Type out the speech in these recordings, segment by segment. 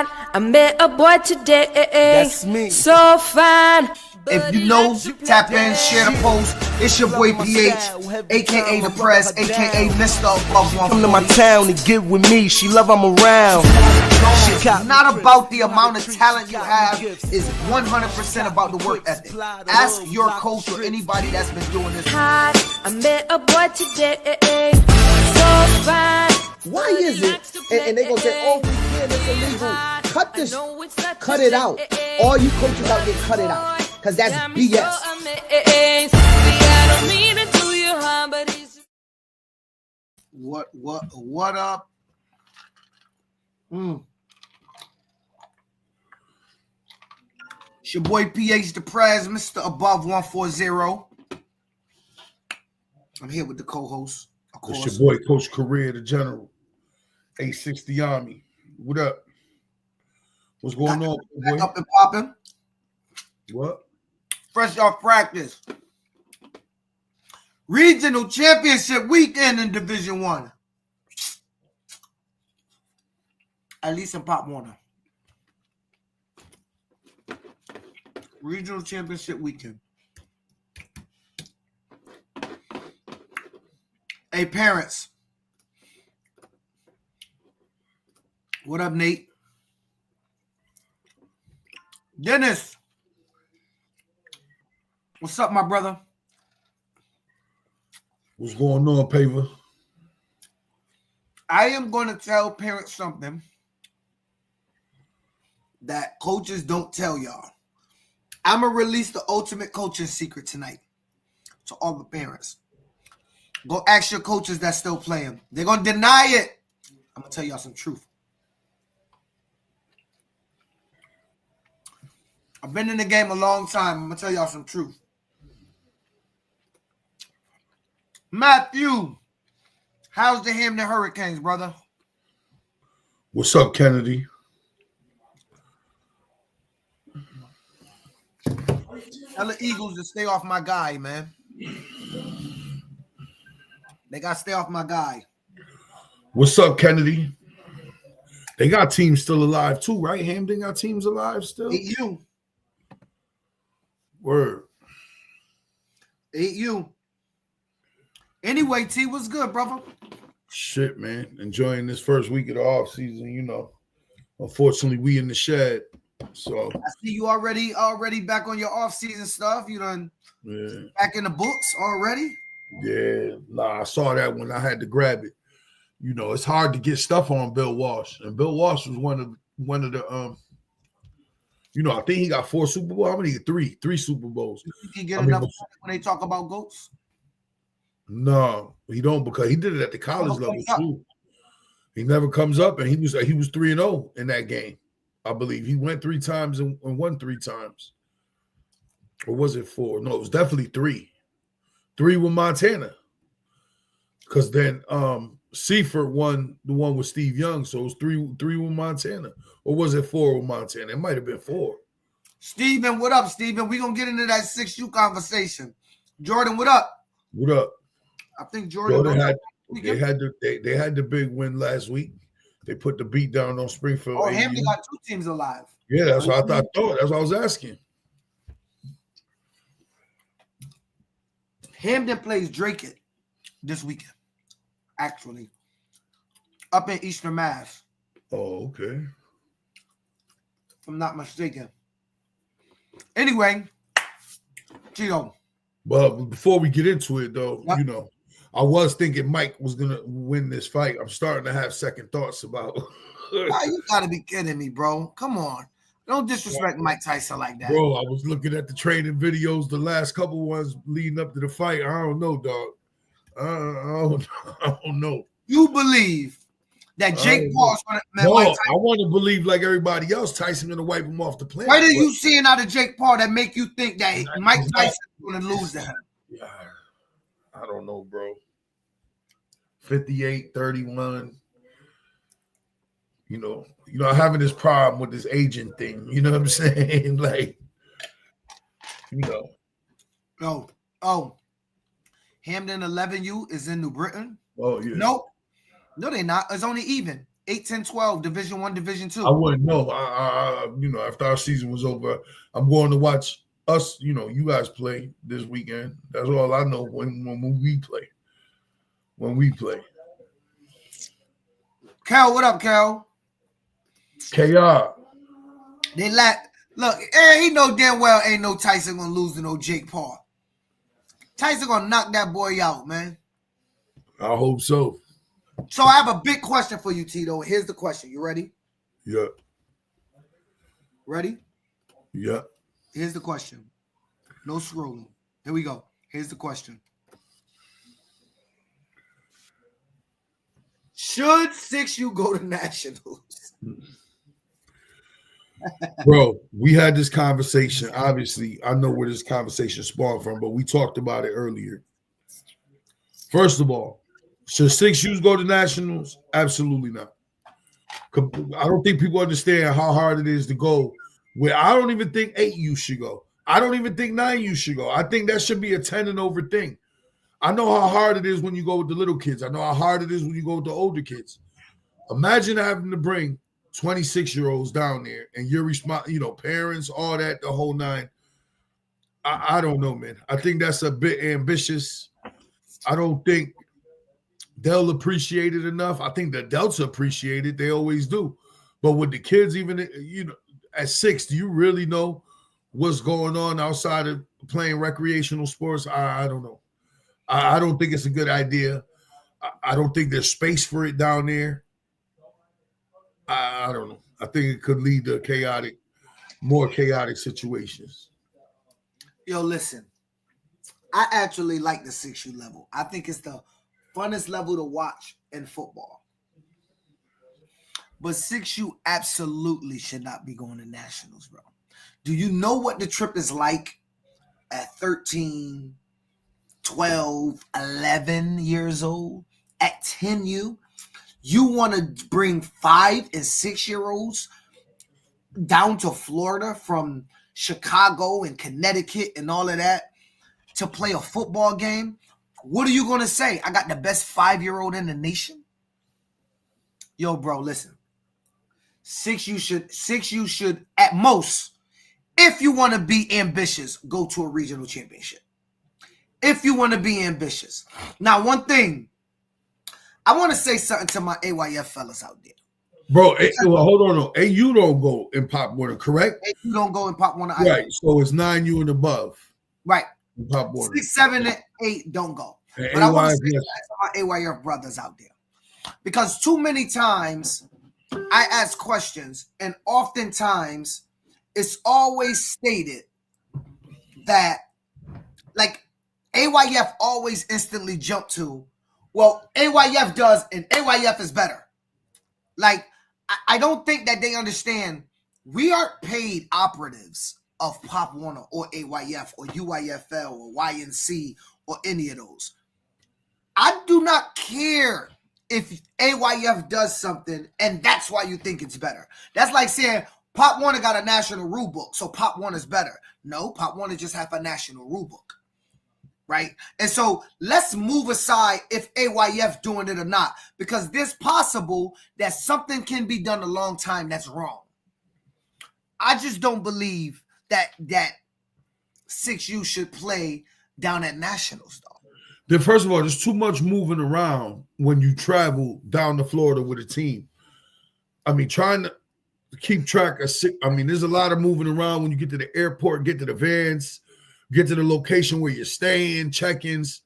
hot. I met a boy today. That's me. So fine. If you know, tap in, share the post. It's your boy PH, aka The Press, aka Mr. Above One. Come to my town and get with me. She love I'm around. It's not about the amount of talent you have. It's 100% about the work ethic. Ask your coach or anybody that's been doing this. Hot. I met a boy today. So fine. Why is it? And they gonna say, oh, yeah, that's illegal. Cut this. Cut it out. All you coaches out there, cut it out. Because that's BS. What up? It's your boy PH The Prez, Mr. Above 140. I'm here with the co-host, of course. It's your boy Coach Career, the General, 860 Army. What up? What's going on, boy? Back up and popping. What? Fresh off practice. Regional championship weekend in Division 1. At least in Pop Warner. Regional championship weekend. Hey, parents. What up, Nate? Dennis. What's up, my brother? What's going on, Paver? I am going to tell parents something that coaches don't tell y'all. I'm going to release the ultimate coaching secret tonight to all the parents. Go ask your coaches that's still playing. They're going to deny it. I'm going to tell y'all some truth. I've been in the game a long time. I'm going to tell y'all some truth. Matthew, how's the Hampton Hurricanes, brother? What's up, Kennedy? Tell the Eagles to stay off my guy, man. They got to stay off my guy. What's up, Kennedy? They got teams still alive, too, right? Hampton got teams alive still? Ain't you. Word. Ain't you. Anyway, T, what's good, brother? Shit, man. Enjoying this first week of the off season, you know. Unfortunately, we in the shed. So I see you already back on your off-season stuff. You done back in the books already? Yeah. Nah, I saw that when I had to grab it. You know, it's hard to get stuff on Bill Walsh. And Bill Walsh was one of the you know, I think he got 4 Super Bowls. How many? Three Super Bowls. You can get enough when they talk about GOATs? No, he don't, because he did it at the college level too. He never comes up, and he was 3-0 in that game. I believe he went 3 times and won 3 times. Or was it 4? No, it was definitely 3. 3 with Montana. Because then Seifert won the one with Steve Young, so it was 3 with Montana. Or was it 4 with Montana? It might have been 4. Steven, what up, Steven? We're going to get into that 6U conversation. Jordan, what up? What up? I think Jordan had the big win last week. They put the beat down on Springfield. Oh, Hampton got 2 teams alive. Yeah, that's what I thought. That's what I was asking. Hampton plays Drake this weekend, actually, up in Eastern Mass. Oh, okay. If I'm not mistaken. Anyway, Gio. Well, before we get into it, though, you know, I was thinking Mike was going to win this fight. I'm starting to have second thoughts about You got to be kidding me, bro. Come on. Don't disrespect Mike Tyson like that. Bro, I was looking at the training videos, the last couple ones leading up to the fight. I don't know, dog. I don't know. You believe that Jake Paul's going to... No, I want to believe like everybody else, Tyson going to wipe him off the planet. What are you seeing out of Jake Paul that make you think that Mike Tyson's going to lose to him? Yeah, I don't know, bro. 58-31. You know, having this problem with this agent thing. You know what I'm saying? Like, you know. Oh. Hampton 11U is in New Britain? Oh, yeah. Nope. No, they're not. It's only even. 8, 10, 12, Division 1, Division 2. I wouldn't know. After our season was over, I'm going to watch us, you guys play this weekend. That's all I know when we play. When we play. Cal, what up, Cal? KR. They look, he know damn well ain't no Tyson gonna lose to no Jake Paul. Tyson gonna knock that boy out, man. I hope so. So I have a big question for you, Tito. Here's the question. You ready? Yeah. Ready? Yeah. Here's the question. No scrolling. Here we go. Here's the question. Should 6U go to nationals? Bro, we had this conversation. Obviously, I know where this conversation spawned from, but we talked about it earlier. First of all, should 6U's go to nationals? Absolutely not. I don't think people understand how hard it is to go. Where I don't even think 8U should go. I don't even think 9U should go. I think that should be a 10 and over thing. I know how hard it is when you go with the little kids. I know how hard it is when you go with the older kids. Imagine having to bring 26-year-olds down there and you're parents, all that, the whole nine. I don't know, man. I think that's a bit ambitious. I don't think they'll appreciate it enough. I think the adults appreciate it. They always do. But with the kids, even, at 6, do you really know what's going on outside of playing recreational sports? I don't know. I don't think it's a good idea. I don't think there's space for it down there. I don't know. I think it could lead to more chaotic situations. Yo, listen. I actually like the 6U level. I think it's the funnest level to watch in football. But 6U absolutely should not be going to nationals, bro. Do you know what the trip is like at 13, 12, 11 years old? At 10U? You want to bring 5 and 6-year-olds down to Florida from Chicago and Connecticut and all of that to play a football game? What are you going to say? I got the best 5-year-old in the nation? Yo, bro, listen. 6U should at most, if you want to be ambitious, go to a regional championship. If you want to be ambitious. Now, one thing, I want to say something to my AYF fellas out there. Bro, hold on. AU don't go in Pop Warner, correct? AU don't go in Pop Warner. Right, so it's 9U and above. Right. In Pop Warner. 6, 7, and 8 don't go. And but I want to say that to my AYF brothers out there. Because too many times I ask questions, and oftentimes it's always stated that, like, AYF always instantly jump to, well, AYF does, and AYF is better. Like, I don't think that they understand we aren't paid operatives of Pop Warner or AYF or UIFL or YNC or any of those. I do not care if AYF does something and that's why you think it's better. That's like saying Pop Warner got a national rule book, so Pop Warner's better. No, Pop Warner just have a national rule book. Right? And so let's move aside if AYF doing it or not, because there's possible that something can be done a long time that's wrong. I just don't believe that 6U should play down at nationals, though. First of all, there's too much moving around when you travel down to Florida with a team. I mean, trying to keep track of there's a lot of moving around when you get to the airport, get to the vans, get to the location where you're staying, check-ins.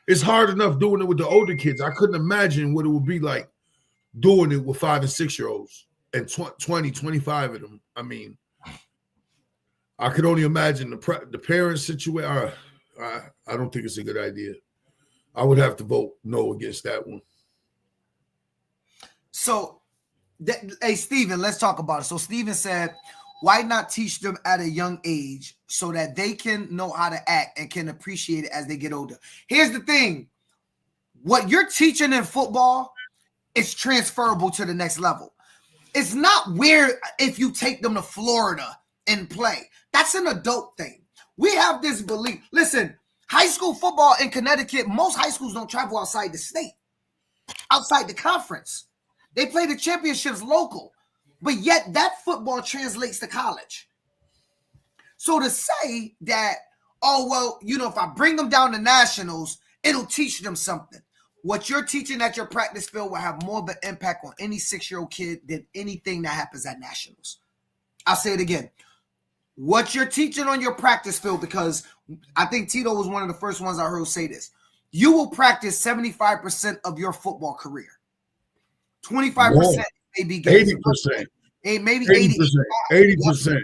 It's hard enough doing it with the older kids. I couldn't imagine what it would be like doing it with 5 and 6-year-olds and 20, 25 of them. I mean, I could only imagine the parents' situation. I don't think it's a good idea. I would have to vote no against that one. So, hey, Steven, let's talk about it. So Steven said, why not teach them at a young age so that they can know how to act and can appreciate it as they get older? Here's the thing. What you're teaching in football is transferable to the next level. It's not weird if you take them to Florida and play. That's an adult thing. We have this belief. Listen, high school football in Connecticut, most high schools don't travel outside the state, outside the conference. They play the championships local, but yet that football translates to college. So to say that, oh, well, you know, if I bring them down to nationals, it'll teach them something. What you're teaching at your practice field will have more of an impact on any 6-year-old kid than anything that happens at nationals. I'll say it again. What you're teaching on your practice field, because I think Tito was one of the first ones I heard say this, you will practice 75% of your football career. 25% maybe games. 80%. Maybe 80%. 80%.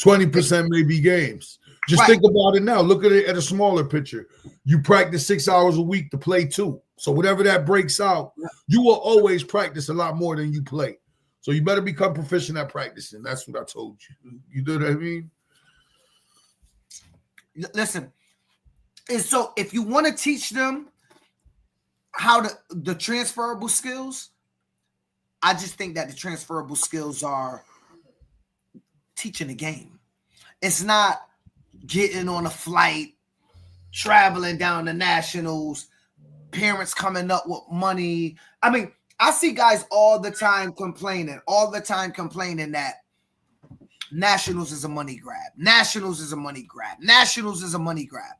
20% may be games. Just think about it now. Look at it at a smaller picture. You practice 6 hours a week to play 2. So whatever that breaks out, you will always practice a lot more than you play. So you better become proficient at practicing. That's what I told you. You know what I mean? Listen, and so if you want to teach them how the transferable skills, I just think that the transferable skills are teaching the game. It's not getting on a flight, traveling down the nationals, parents coming up with money. I mean, I see guys all the time complaining that nationals is a money grab. Nationals is a money grab. Nationals is a money grab.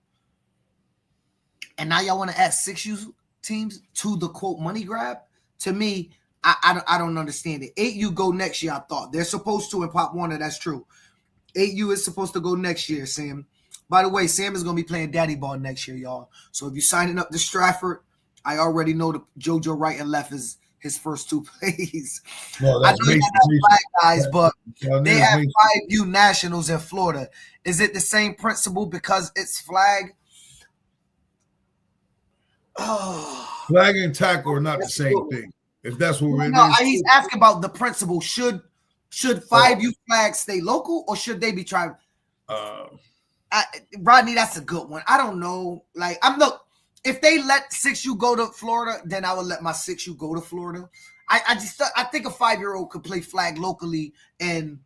And now y'all want to add 6U teams to the quote money grab? To me, I don't understand it. 8U go next year, I thought. They're supposed to in Pop Warner, that's true. 8U is supposed to go next year, Sam. By the way, Sam is going to be playing daddy ball next year, y'all. So if you're signing up to Stratford, I already know the JoJo right and left is his first 2 plays. No, I know you have black guys, but they have 5U nationals in Florida. Is it the same principle because it's flag? Oh. Flag and tackle are not the same thing. If that's what we're no, he's asking about the principle. Should 5U flags stay local or should they be trying? Rodney, that's a good one. I don't know. Like if they let 6U go to Florida, then I would let my 6U go to Florida. I think a 5-year-old could play flag locally, and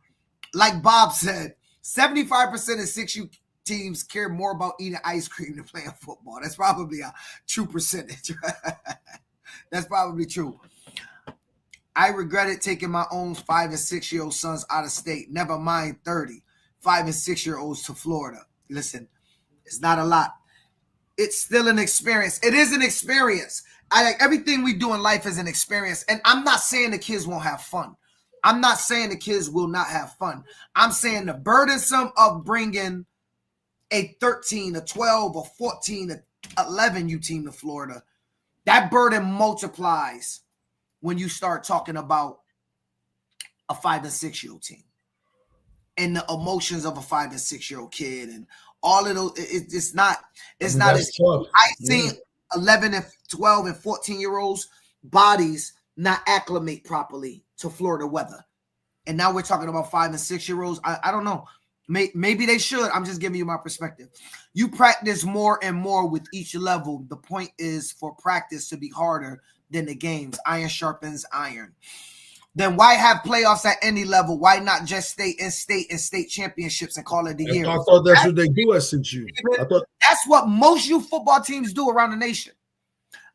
like Bob said, 75% of 6U teams care more about eating ice cream than playing football. That's probably a true percentage. That's probably true. I regretted taking my own 5 and 6-year-old sons out of state. Never mind 30. 5 and 6-year-olds to Florida. Listen, it's not a lot. It's still an experience. It is an experience. I like everything we do in life is an experience. And I'm not saying the kids won't have fun. I'm not saying the kids will not have fun. I'm saying the burdensome of bringing a 13, a 12, a 14, a 11U team to Florida, that burden multiplies when you start talking about a 5 and 6-year-old team and the emotions of a 5 and 6-year-old kid and all of those. It's not as tough. I've seen 11 and 12 and 14-year-olds bodies not acclimate properly to Florida weather. And now we're talking about 5 and 6-year-olds. I don't know. Maybe they should. I'm just giving you my perspective. You practice more and more with each level. The point is for practice to be harder than the games. Iron sharpens iron. Then why have playoffs at any level? Why not just stay in state and state championships and call it the year? I thought that's what they do at 6U. That's what most youth football teams do around the nation.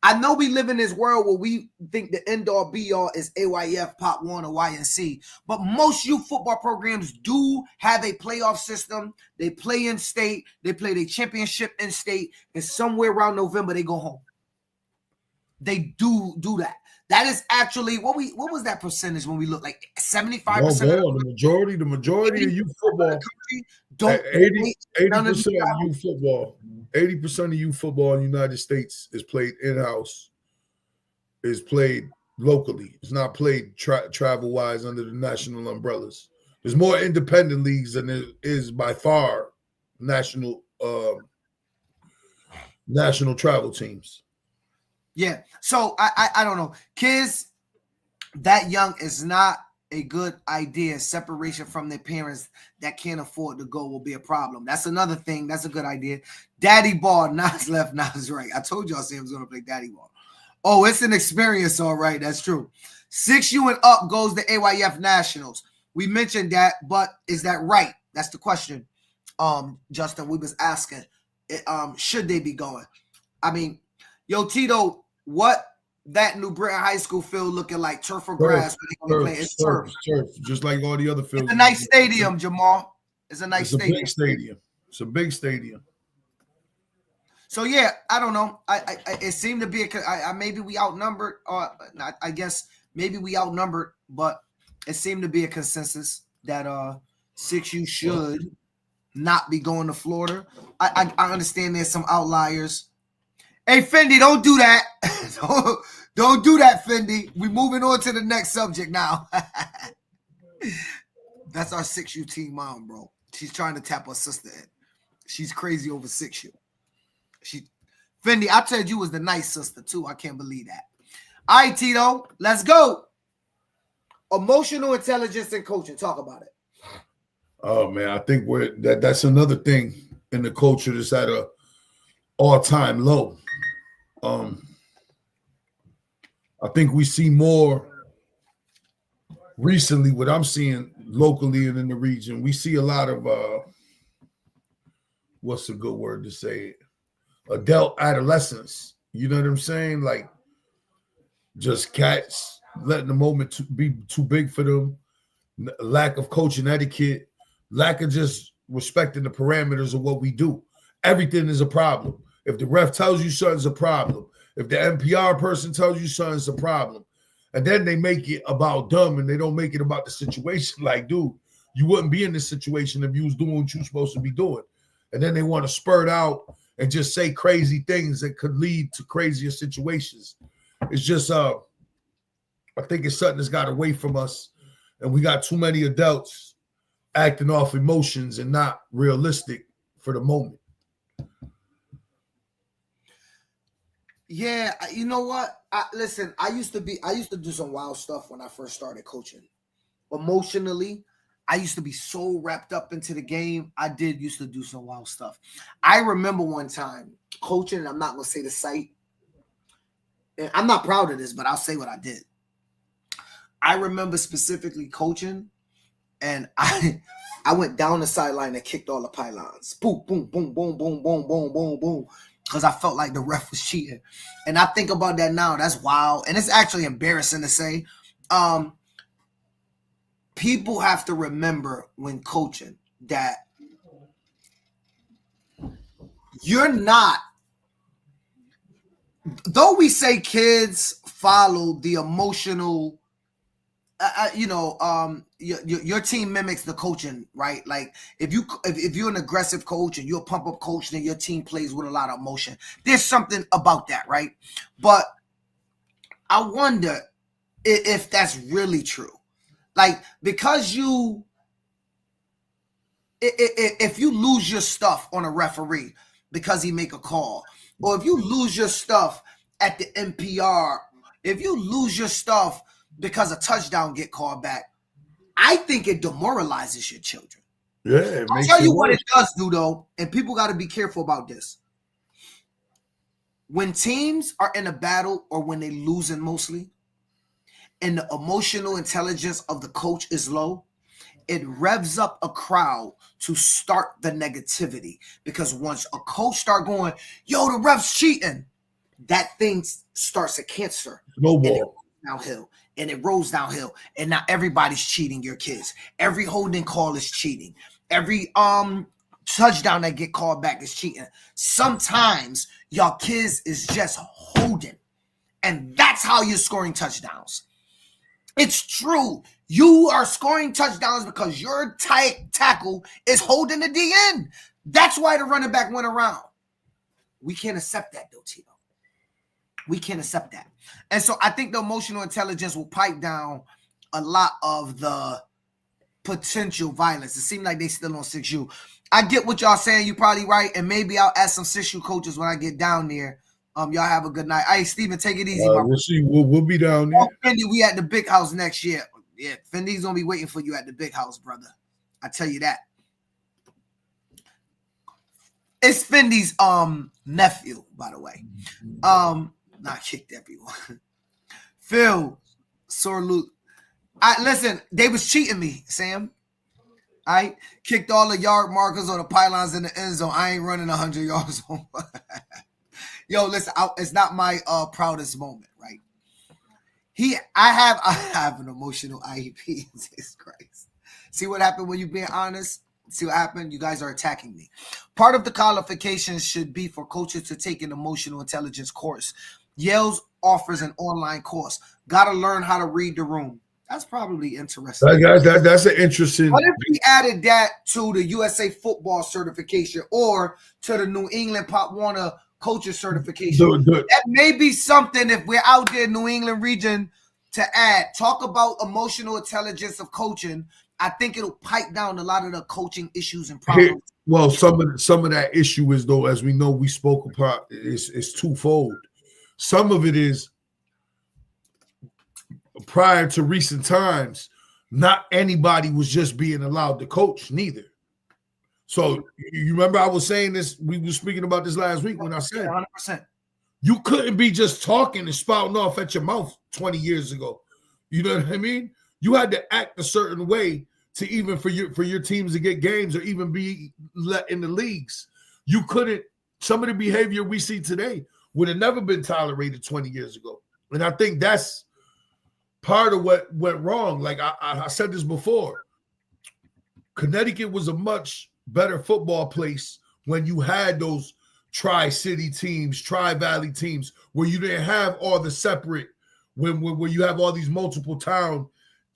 I know we live in this world where we think the end-all be-all is AYF, Pop Warner, YNC, but most youth football programs do have a playoff system. They play in state, they play their championship in state, and somewhere around November they go home. They do that. That is actually what was that percentage when we look like 75%? The majority of youth football don't 80% of youth football. 80% of youth football in the United States is played in-house, is played locally. It's not played travel-wise under the national umbrellas. There's more independent leagues than there is by far national travel teams. Yeah. So I don't know. Kids that young is not a good idea. Separation from their parents that can't afford to go will be a problem. That's another thing. That's a good idea. Daddy ball, Nas left, Nas right. I told y'all Sam's going to play daddy ball. Oh, it's an experience. All right. That's true. 6U and up goes the AYF Nationals. We mentioned that, but is that right? That's the question. Justin, we was asking, should they be going? I mean, yo, Tito, what that New Britain High School field looking like turf or grass when they're gonna play. It's turf. Just like all the other fields. It's a nice stadium, Jamal. It's a nice stadium. Big stadium. It's a big stadium. So yeah, I don't know. I it seemed to be maybe we outnumbered, or I guess maybe we outnumbered, but it seemed to be a consensus that 6U should not be going to Florida. I understand there's some outliers. Hey, Fendi, don't do that. don't do that, Fendi. We're moving on to the next subject now. That's our 6U team mom, bro. She's trying to tap her sister in. She's crazy over 6U. Fendi, I told you was the nice sister, too. I can't believe that. All right, Tito, let's go. Emotional intelligence and coaching. Talk about it. Oh, man, I think that's another thing in the culture that's at a all-time low. I think we see more recently, what I'm seeing locally and in the region, we see a lot of what's a good word to say? Adult adolescence. You know what I'm saying? Like just cats letting the moment be too big for them, lack of coaching etiquette, lack of just respecting the parameters of what we do. Everything is a problem. If the ref tells you something's a problem, if the NPR person tells you something's a problem, and then they make it about them and they don't make it about the situation. Like, dude, you wouldn't be in this situation if you was doing what you're supposed to be doing. And then they want to spurt out and just say crazy things that could lead to crazier situations. It's just, I think it's something that's got away from us. And we got too many adults acting off emotions and not realistic for the moment. Yeah, you know what? Listen, I used to do some wild stuff when I first started coaching. Emotionally, I used to be so wrapped up into the game. I used to do some wild stuff. I remember one time coaching, and I'm not going to say the site. And I'm not proud of this, but I'll say what I did. I remember specifically coaching, and I went down the sideline and kicked all the pylons. Boom, boom, boom, boom, boom, boom, boom, boom, boom. Because I felt like the ref was cheating. And I think about that now. That's wild. And it's actually embarrassing to say. People have to remember when coaching that you're not, though we say kids follow the emotional, your team mimics the coaching, right? Like if you're an aggressive coach and you're a pump up coach, then your team plays with a lot of emotion. There's something about that, right? But I wonder if that's really true. Like because if you lose your stuff on a referee because he make a call, or if you lose your stuff at the NPR, if you lose your stuff because a touchdown get called back, I think it demoralizes your children. Yeah, I'll tell you what it does do though, and people got to be careful about this. When teams are in a battle or when they losing mostly, and the emotional intelligence of the coach is low, it revs up a crowd to start the negativity. Because once a coach start going, yo, the ref's cheating, that thing starts a cancer. Snowball. Downhill. And it rolls downhill. And now everybody's cheating your kids. Every holding call is cheating. Every touchdown that get called back is cheating. Sometimes your kids is just holding. And that's how you're scoring touchdowns. It's true. You are scoring touchdowns because your tight tackle is holding the DN. That's why the running back went around. We can't accept that, though, Tito. We can't accept that. And so I think the emotional intelligence will pipe down a lot of the potential violence. It seems like they still on 6U. I get what y'all saying. You're probably right. And maybe I'll ask some 6U coaches when I get down there. Y'all have a good night. Hey, Steven, take it easy. We'll see. We'll be down there. Fendi, we at the big house next year. Yeah, Fendi's gonna be waiting for you at the big house, brother. I tell you that. It's Fendi's nephew, by the way. Not kicked everyone. Phil, Sorlut. Listen, they was cheating me, Sam. I kicked all the yard markers on the pylons in the end zone. I ain't running 100 yards home. Yo, listen, it's not my proudest moment, right? I have an emotional IEP. Jesus Christ. See what happened when you being honest? See what happened? You guys are attacking me. Part of the qualifications should be for coaches to take an emotional intelligence course. Yale offers an online course. Got to learn how to read the room. That's probably interesting. That's an interesting. What if we added that to the USA football certification or to the New England Pop Warner coaches certification? That may be something if we're out there in New England region to add. Talk about emotional intelligence of coaching. I think it'll pipe down a lot of the coaching issues and problems. Well, some of that issue is, though, as we know, we spoke about, is twofold. Some of it is prior to recent times, not anybody was just being allowed to coach, neither. So you remember I was saying this, we were speaking about this last week when I said 100%. You couldn't be just talking and spouting off at your mouth 20 years ago. You know what I mean? You had to act a certain way to even for your teams to get games or even be let in the leagues. You couldn't. Some of the behavior we see today would have never been tolerated 20 years ago. And I think that's part of what went wrong. Like I said this before, Connecticut was a much better football place when you had those tri-city teams, tri-valley teams, where you didn't have all the separate, where you have all these multiple town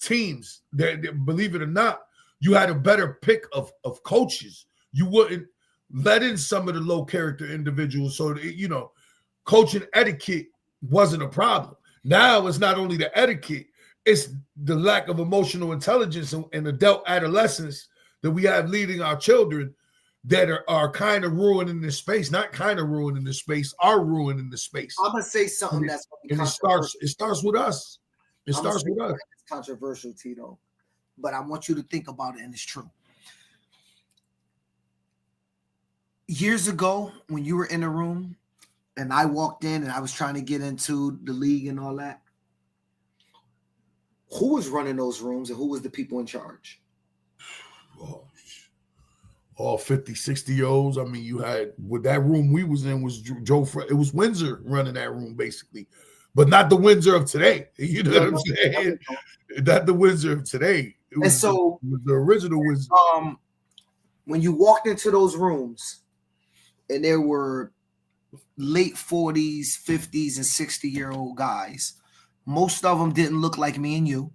teams. That believe it or not, you had a better pick of coaches. You wouldn't let in some of the low character individuals. So, coaching etiquette wasn't a problem. Now it's not only the etiquette, it's the lack of emotional intelligence and adult adolescence that we have leading our children that are kind of ruining this space. Not kind of ruining the space, are ruining the space. I'm gonna say something that's and it starts with us. It starts with us. It's controversial, Tito, but I want you to think about it, and it's true. Years ago, when you were in a room and I walked in and I was trying to get into the league and all that, who was running those rooms and who was the people in charge? All 50, 60-year-olds. I mean, you had, with that room we was in was it was Windsor running that room basically, but not the Windsor of today. You know what I'm saying? Not the Windsor of today. It was the original Windsor. When you walked into those rooms and there were late 40s, 50s, and 60-year-old guys, most of them didn't look like me and you.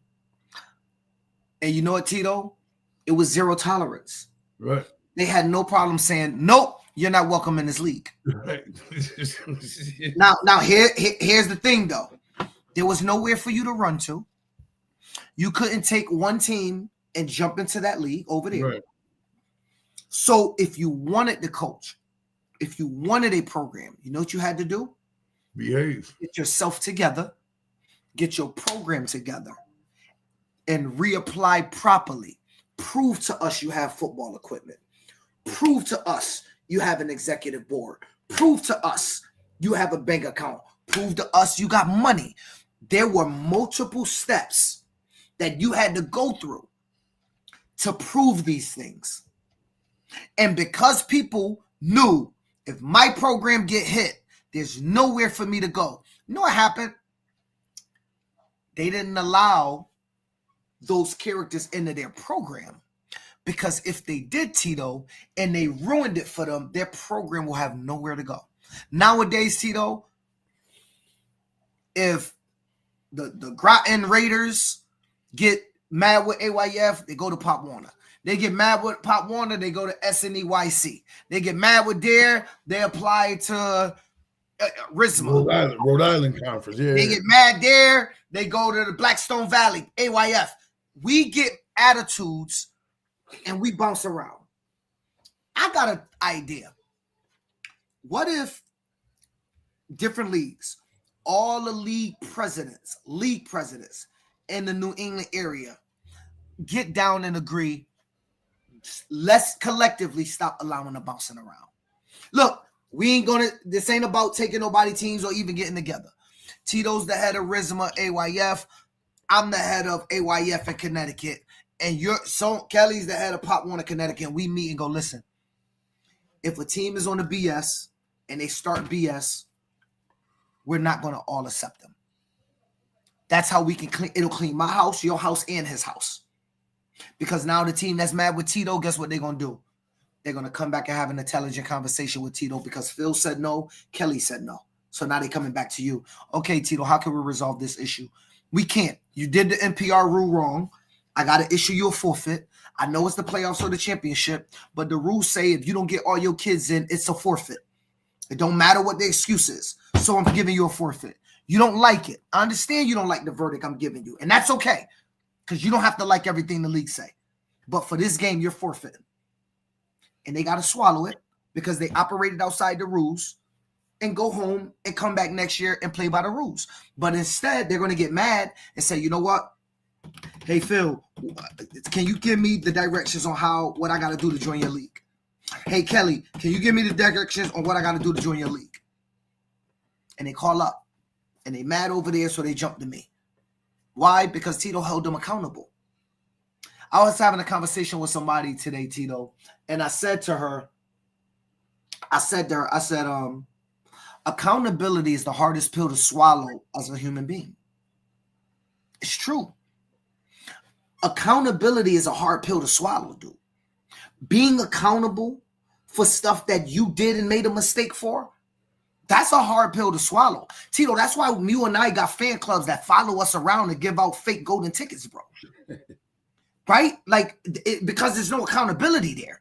And you know what, Tito? It was zero tolerance. Right. They had no problem saying, nope, you're not welcome in this league. Right. Now here's the thing, though. There was nowhere for you to run to. You couldn't take one team and jump into that league over there. Right. So if you wanted to coach, if you wanted a program, you know what you had to do? Behave. Get yourself together, get your program together, and reapply properly. Prove to us you have football equipment. Prove to us you have an executive board. Prove to us you have a bank account. Prove to us you got money. There were multiple steps that you had to go through to prove these things. And because people knew if my program get hit, there's nowhere for me to go. You know what happened? They didn't allow those characters into their program, because if they did, Tito, and they ruined it for them, their program will have nowhere to go. Nowadays, Tito, if the Groton Raiders get mad with AYF, they go to Pop Warner. They get mad with Pop Warner, they go to SNEYC. They get mad with Dare, they apply to RISMA. Rhode Island Conference. Yeah. They get mad there, they go to the Blackstone Valley, AYF. We get attitudes and we bounce around. I got an idea. What if different leagues, all the league presidents in the New England area get down and agree, let's collectively stop allowing the bouncing around. Look, this ain't about taking nobody teams or even getting together. Tito's the head of RISMA, AYF. I'm the head of AYF in Connecticut. And Kelly's the head of Pop Warner, Connecticut. And we meet and go, listen, if a team is on the BS and they start BS, we're not going to all accept them. That's how we can clean. It'll clean my house, your house, and his house. Because now the team that's mad with Tito, guess what they're going to do? They're going to come back and have an intelligent conversation with Tito because Phil said no, Kelly said no. So now they're coming back to you. Okay, Tito, how can we resolve this issue? We can't. You did the NPR rule wrong. I got to issue you a forfeit. I know it's the playoffs or the championship, but the rules say if you don't get all your kids in, it's a forfeit. It don't matter what the excuse is. So I'm giving you a forfeit. You don't like it. I understand you don't like the verdict I'm giving you, and that's okay because you don't have to like everything the league say. But for this game, you're forfeiting. And they got to swallow it because they operated outside the rules and go home and come back next year and play by the rules. But instead, they're going to get mad and say, you know what? Hey, Phil, can you give me the directions on what I got to do to join your league? Hey, Kelly, can you give me the directions on what I got to do to join your league? And they call up and they mad over there, so they jump to me. Why? Because Tito held them accountable. I was having a conversation with somebody today, Tito, and I said to her, accountability is the hardest pill to swallow as a human being. It's true. Accountability is a hard pill to swallow, dude. Being accountable for stuff that you did and made a mistake for, that's a hard pill to swallow. Tito, that's why you and I got fan clubs that follow us around and give out fake golden tickets, bro. Right? Because there's no accountability there.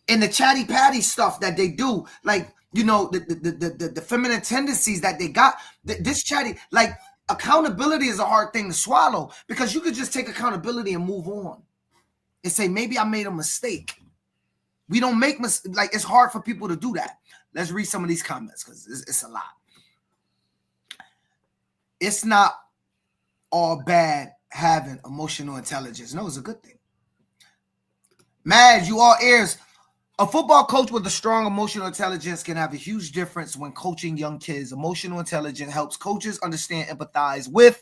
And the chatty patty stuff that they do, the feminine tendencies that they got, this chatty, accountability is a hard thing to swallow because you could just take accountability and move on and say, maybe I made a mistake. We don't make mistakes. It's hard for people to do that. Let's read some of these comments because it's a lot. It's not all bad having emotional intelligence. No, it's a good thing. Mad, you all ears. A football coach with a strong emotional intelligence can have a huge difference when coaching young kids. Emotional intelligence helps coaches understand, empathize with,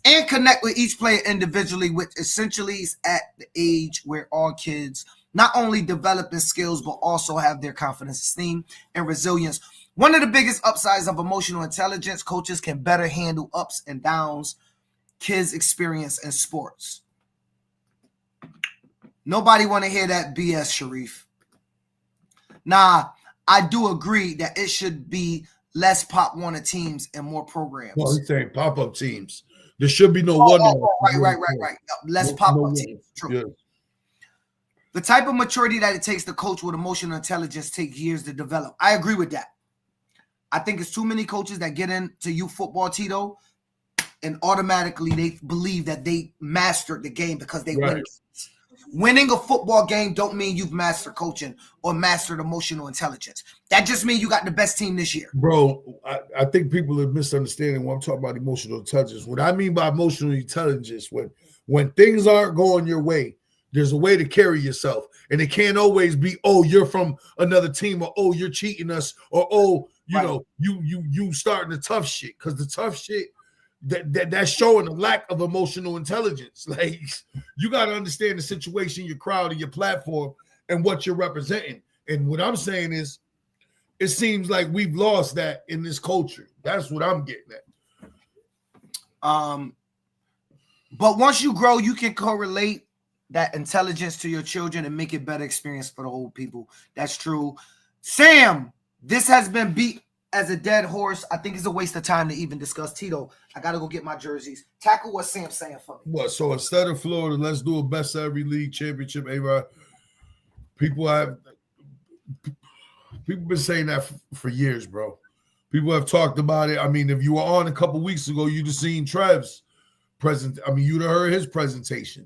and connect with each player individually, which essentially is at the age where all kids not only develop in skills, but also have their confidence, esteem, and resilience. One of the biggest upsides of emotional intelligence, coaches can better handle ups and downs kids experience in sports. Nobody want to hear that BS, Sharif. Nah, I do agree that it should be less Pop Warner teams and more programs. Well, he's saying pop-up teams. There should be no one. Right. Less pop-up teams. True. Yeah. The type of maturity that it takes to coach with emotional intelligence takes years to develop. I agree with that. I think it's too many coaches that get into youth football, Tito, and automatically they believe that they mastered the game because they win. Winning a football game don't mean you've mastered coaching or mastered emotional intelligence. That just means you got the best team this year. Bro, I think people are misunderstanding when I'm talking about emotional intelligence. What I mean by emotional intelligence, when things aren't going your way, there's a way to carry yourself. And it can't always be, oh, you're from another team, or oh, you're cheating us, or oh, you starting the tough shit. Because the tough shit, that's showing a lack of emotional intelligence. Like, you got to understand the situation, your crowd, and your platform, and what you're representing. And what I'm saying is, it seems like we've lost that in this culture. That's what I'm getting at. But once you grow, you can correlate that intelligence to your children and make it better experience for the whole people. That's true. Sam, this has been beat as a dead horse. I think it's a waste of time to even discuss. Tito, I got to go get my jerseys. Tackle what Sam's saying for me. What? So instead of Florida, let's do a best of every league championship. A-Rod. People been saying that for years, bro. People have talked about it. I mean, if you were on a couple weeks ago, you'd have seen Trev's you'd have heard his presentation.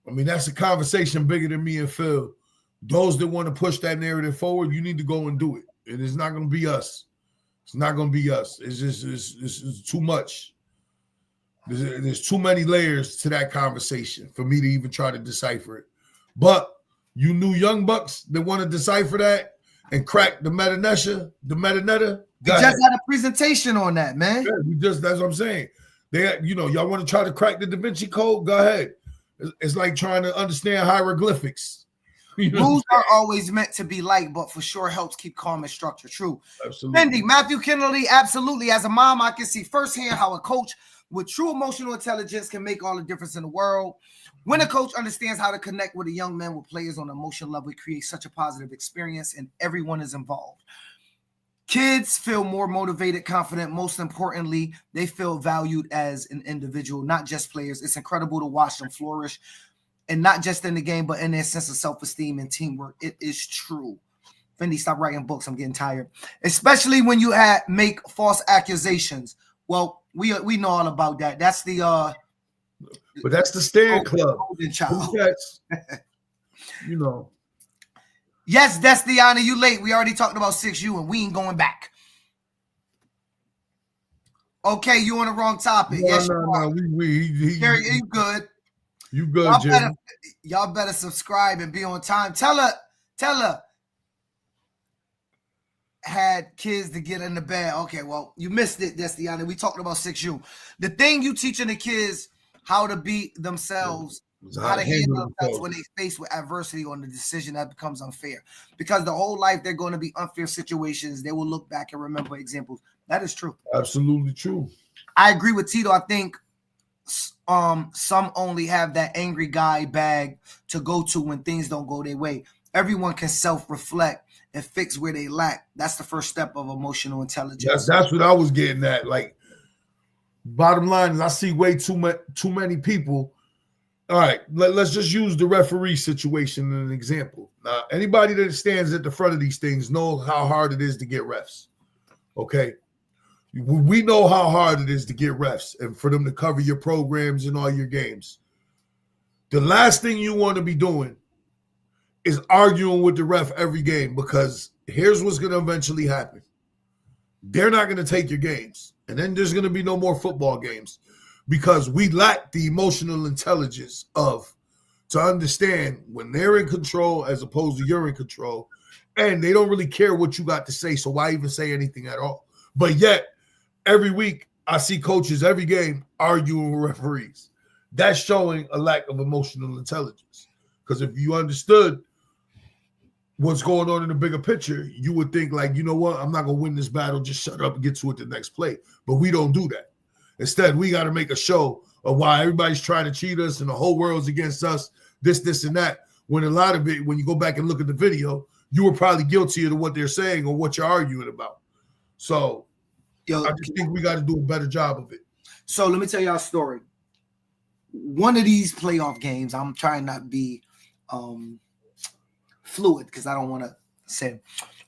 I mean, that's a conversation bigger than me and Phil. Those that want to push that narrative forward, you need to go and do it. And it's not going to be us. It's not going to be us. It's just it's too much. There's too many layers to that conversation for me to even try to decipher it. But you new young bucks that want to decipher that and crack the metanetta. We just had a presentation on that, man. Yeah, that's what I'm saying. Y'all want to try to crack the Da Vinci Code? Go ahead. It's like trying to understand hieroglyphics. Rules are always meant to be light, but for sure helps keep calm and structure. True. Absolutely. Fendi, Matthew Kennedy, absolutely. As a mom, I can see firsthand how a coach with true emotional intelligence can make all the difference in the world. When a coach understands how to connect with a young man with players on an emotional level, it creates such a positive experience, and everyone is involved. Kids feel more motivated, confident. Most importantly, they feel valued as an individual, not just players. It's incredible to watch them flourish, and not just in the game, but in their sense of self-esteem and teamwork. It is true. Fendi, stop writing books. I'm getting tired. Especially when you make false accusations. Well, we know all about that. That's the but that's the Stand Club. Child. That's, you know. Yes, Destiana, you late. We already talked about 6U and we ain't going back. Okay, you on the wrong topic. No, yes, no. Gary, you good. You good, Jim. Y'all better subscribe and be on time. Tell her had kids to get in the bed. Okay, well, you missed it, Destiana. We talked about 6U. The thing you teaching the kids how to be themselves, how to handle themselves when they face with adversity on the decision that becomes unfair. Because the whole life they're going to be unfair situations. They will look back and remember examples. That is true. Absolutely true. I agree with Tito. I think some only have that angry guy bag to go to when things don't go their way. Everyone can self-reflect and fix where they lack. That's the first step of emotional intelligence. That's what I was getting at. Like, bottom line is I see way too many people. All right, let's just use the referee situation as an example. Now, anybody that stands at the front of these things knows how hard it is to get refs. Okay? We know how hard it is to get refs and for them to cover your programs and all your games. The last thing you want to be doing is arguing with the ref every game, because here's what's going to eventually happen. They're not going to take your games, and then there's going to be no more football games because we lack the emotional intelligence to understand when they're in control as opposed to you're in control, and they don't really care what you got to say, so why even say anything at all? But yet, every week, I see coaches every game arguing with referees. That's showing a lack of emotional intelligence. Because if you understood what's going on in the bigger picture, you would think like, you know what, I'm not going to win this battle. Just shut up and get to it the next play. But we don't do that. Instead, we got to make a show of why everybody's trying to cheat us and the whole world's against us, this, and that. When a lot of it, when you go back and look at the video, you were probably guilty of what they're saying or what you're arguing about. So, I just think we got to do a better job of it. So let me tell y'all a story. One of these playoff games, I'm trying not to be fluid because I don't want to say.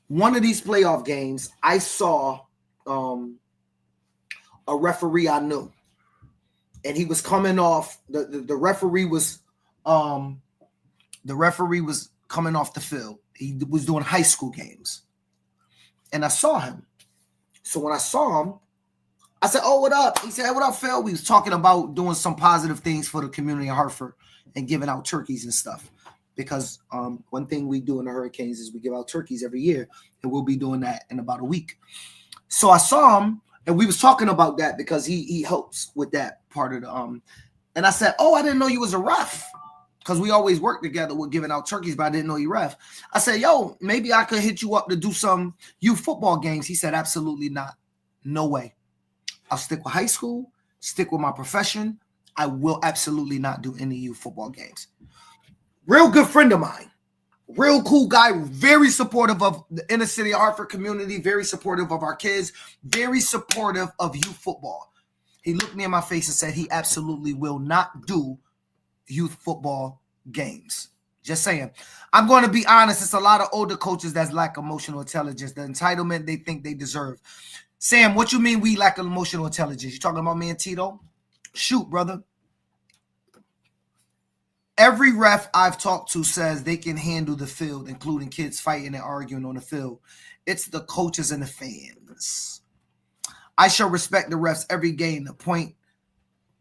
One of these playoff games, I saw a referee I knew, and he was coming off. The referee was coming off the field. He was doing high school games, and I saw him. So when I saw him, I said, "Oh, what up?" He said, "What up, Phil?" We was talking about doing some positive things for the community of Hartford and giving out turkeys and stuff. Because one thing we do in the Hurricanes is we give out turkeys every year, and we'll be doing that in about a week. So I saw him, and we was talking about that because he helps with that part of the And I said, "Oh, I didn't know you was a ref." Because we always work together with giving out turkeys, but I didn't know you ref. I said, "Yo, maybe I could hit you up to do some youth football games." He said, "Absolutely not. No way. I'll stick with high school, stick with my profession. I will absolutely not do any youth football games." Real good friend of mine. Real cool guy. Very supportive of the inner city of Hartford community. Very supportive of our kids. Very supportive of youth football. He looked me in my face and said he absolutely will not do youth football games. Just saying. I'm going to be honest. It's a lot of older coaches that lack emotional intelligence. The entitlement they think they deserve. Sam, what you mean we lack emotional intelligence? You talking about me and Tito? Shoot, brother. Every ref I've talked to says they can handle the field, including kids fighting and arguing on the field. It's the coaches and the fans. I shall respect the refs every game. The point,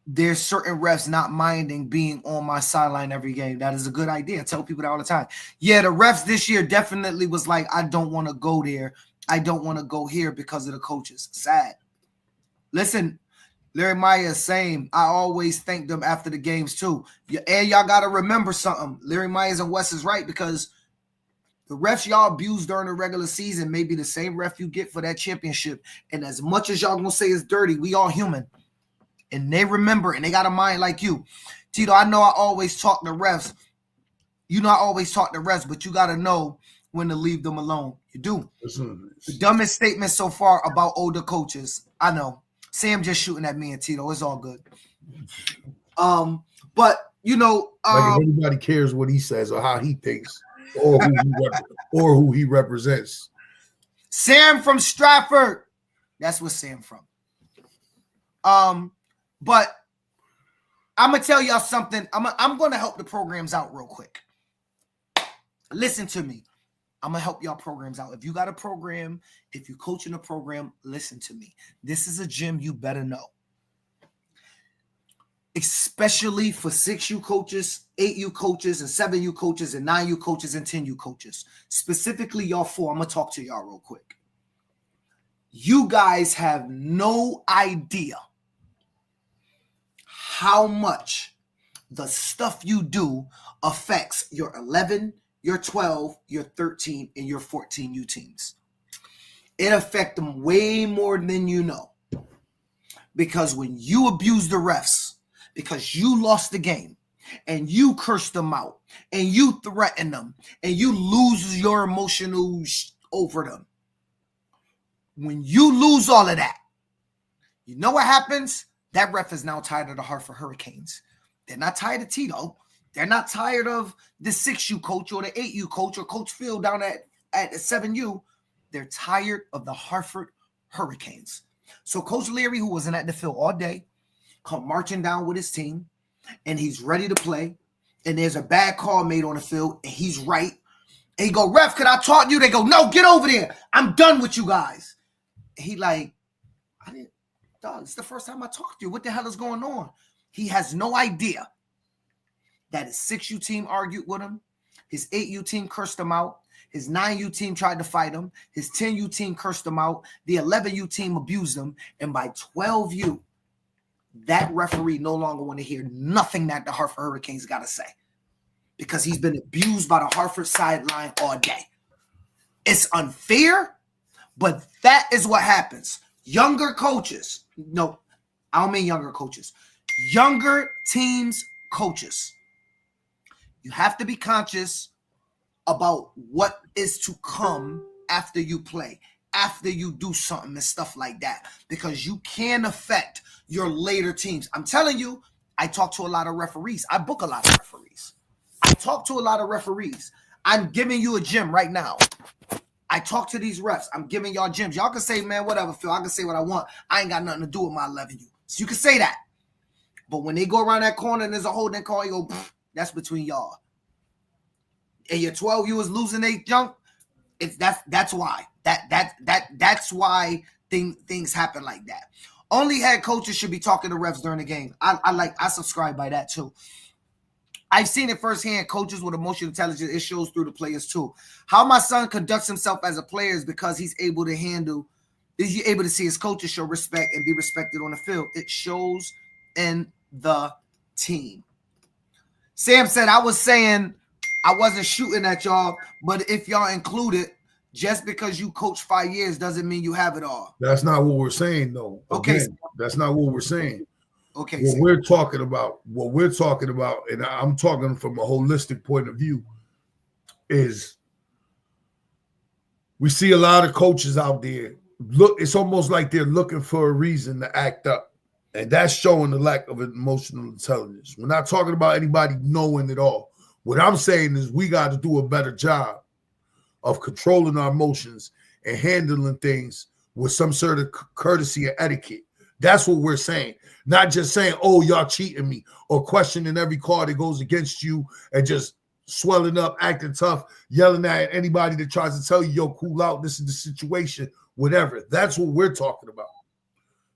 there's certain refs not minding being on my sideline every game. That is a good idea. I tell people that all the time. Yeah, the refs this year definitely was like, I don't want to go there. I don't want to go here because of the coaches. Sad. Listen, Larry Meyer is saying, I always thank them after the games too. And y'all got to remember something. Larry Myers and Wes is right, because the refs y'all abuse during the regular season may be the same ref you get for that championship. And as much as y'all gonna say it's dirty, we all human. And they remember, and they got a mind like you. Tito, I know I always talk to refs. You know I always talk to refs, but you got to know when to leave them alone. You do. The dumbest statement so far about older coaches. I know. Sam just shooting at me and Tito. It's all good. But, you know. Like if anybody cares what he says or how he thinks or who he represents. Sam from Stratford. That's where Sam from. But I'm going to tell y'all something. I'm going to help the programs out real quick. Listen to me. I'm going to help y'all programs out. If you got a program, if you're coaching a program, listen to me. This is a gym you better know. Especially for 6U coaches, 8U coaches, and 7U coaches, and 9U coaches, and 10U coaches. Specifically, y'all 4. I'm going to talk to y'all real quick. You guys have no idea how much the stuff you do affects your 11, your 12, your 13, and your 14U teams. It affects them way more than you know. Because when you abuse the refs, because you lost the game, and you curse them out, and you threaten them, and you lose your emotional over them, when you lose all of that, you know what happens? That ref is now tired of the Hartford Hurricanes. They're not tired of Tito. They're not tired of the 6U coach or the 8U coach or Coach Phil down at 7U. They're tired of the Hartford Hurricanes. So Coach Leary, who wasn't at the field all day, come marching down with his team, and he's ready to play. And there's a bad call made on the field, and he's right. And he go, ref, could I talk to you? They go, no, get over there. I'm done with you guys. He like, I didn't. Dog, it's the first time I talked to you. What the hell is going on? He has no idea that his 6U team argued with him. His 8U team cursed him out. His 9U team tried to fight him. His 10U team cursed him out. The 11U team abused him. And by 12U, that referee no longer want to hear nothing that the Hartford Hurricanes got to say, because he's been abused by the Hartford sideline all day. It's unfair, but that is what happens. Younger coaches, no, I don't mean younger coaches, younger teams coaches. You have to be conscious about what is to come after you play, after you do something and stuff like that, because you can affect your later teams. I'm telling you, I talk to a lot of referees. I book a lot of referees. I talk to a lot of referees. I'm giving you a gym right now. I talk to these refs. I'm giving y'all gyms. Y'all can say, man, whatever, Phil. I can say what I want. I ain't got nothing to do with my 11U. So you can say that. But when they go around that corner and there's a holding call, you go, that's between y'all. And your 12U is losing their junk. That's why. That's why things happen like that. Only head coaches should be talking to refs during the game. I subscribe by that too. I've seen it firsthand. Coaches with emotional intelligence, it shows through the players too. How my son conducts himself as a player is because he's able to see his coaches show respect and be respected on the field. It shows in the team. Sam said, I was saying I wasn't shooting at y'all, but if y'all include it, just because you coach 5 years doesn't mean you have it all. That's not what we're saying, though. Okay. Again, that's not what we're saying. Okay. What we're talking about, and I'm talking from a holistic point of view, is we see a lot of coaches out there. Look, it's almost like they're looking for a reason to act up. And that's showing the lack of emotional intelligence. We're not talking about anybody knowing it all. What I'm saying is we got to do a better job of controlling our emotions and handling things with some sort of courtesy and etiquette. That's what we're saying. Not just saying, oh, y'all cheating me, or questioning every call that goes against you and just swelling up, acting tough, yelling at anybody that tries to tell you, yo, cool out, this is the situation, whatever. That's what we're talking about.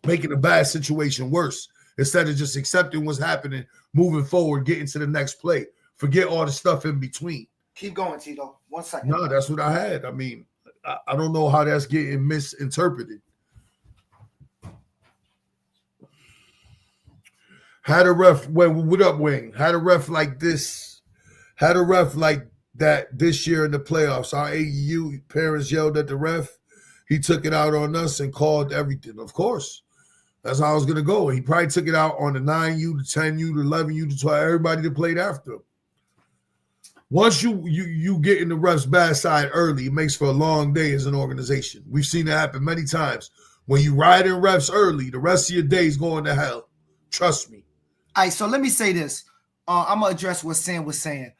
Making a bad situation worse instead of just accepting what's happening, moving forward, getting to the next play. Forget all the stuff in between. Keep going, Tito. 1 second. No, that's what I had. I mean, I don't know how that's getting misinterpreted. Had a ref, what up, Wing? Had a ref like this, had a ref like that this year in the playoffs. Our AEU parents yelled at the ref. He took it out on us and called everything. Of course, that's how I was going to go. He probably took it out on the 9U, the 10U, the 11U, the 12, everybody that played after him. Once you get in the ref's bad side early, it makes for a long day as an organization. We've seen it happen many times. When you ride in refs early, the rest of your day is going to hell. Trust me. All right, so let me say this. I'm going to address what Sam was saying.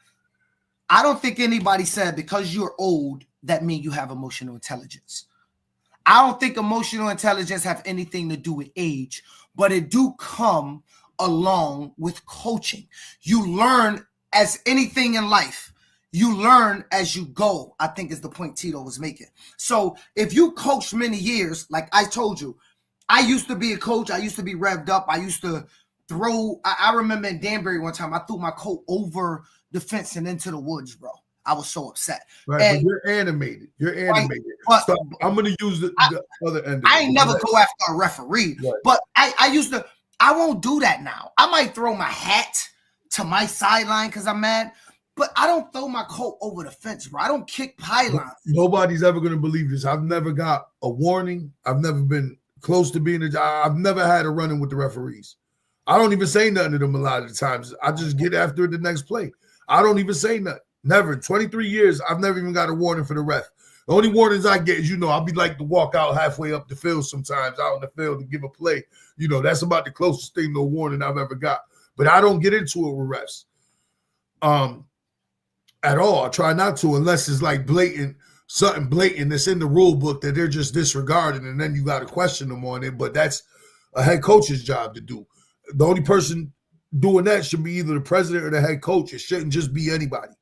I don't think anybody said because you're old, that means you have emotional intelligence. I don't think emotional intelligence have anything to do with age, but it do come along with coaching. You learn as anything in life. You learn as you go, I think is the point Tito was making. So if you coach many years, like I told you, I used to be a coach. I used to be revved up. I used to throw. I remember in Danbury one time, I threw my coat over the fence and into the woods, bro. I was so upset. Right, and, but you're animated. You're animated. Right, so I'm going to use the other end. I ain't never go after a referee, right. But I used to. I won't do that now. I might throw my hat to my sideline because I'm mad, but I don't throw my coat over the fence, bro. I don't kick pylons. Nobody's ever going to believe this. I've never got a warning. I've never been close to being I've never had a run-in with the referees. I don't even say nothing to them a lot of the times. I just get after it the next play. I don't even say nothing. Never. In 23 years, I've never even got a warning for the ref. The only warnings I get is, I'll be like to walk out halfway up the field sometimes, out in the field to give a play. That's about the closest thing to a warning I've ever got. But I don't get into it with refs at all. I try not to unless it's like something blatant that's in the rule book that they're just disregarding, and then you got to question them on it. But that's a head coach's job to do. The only person doing that should be either the president or the head coach. It shouldn't just be anybody.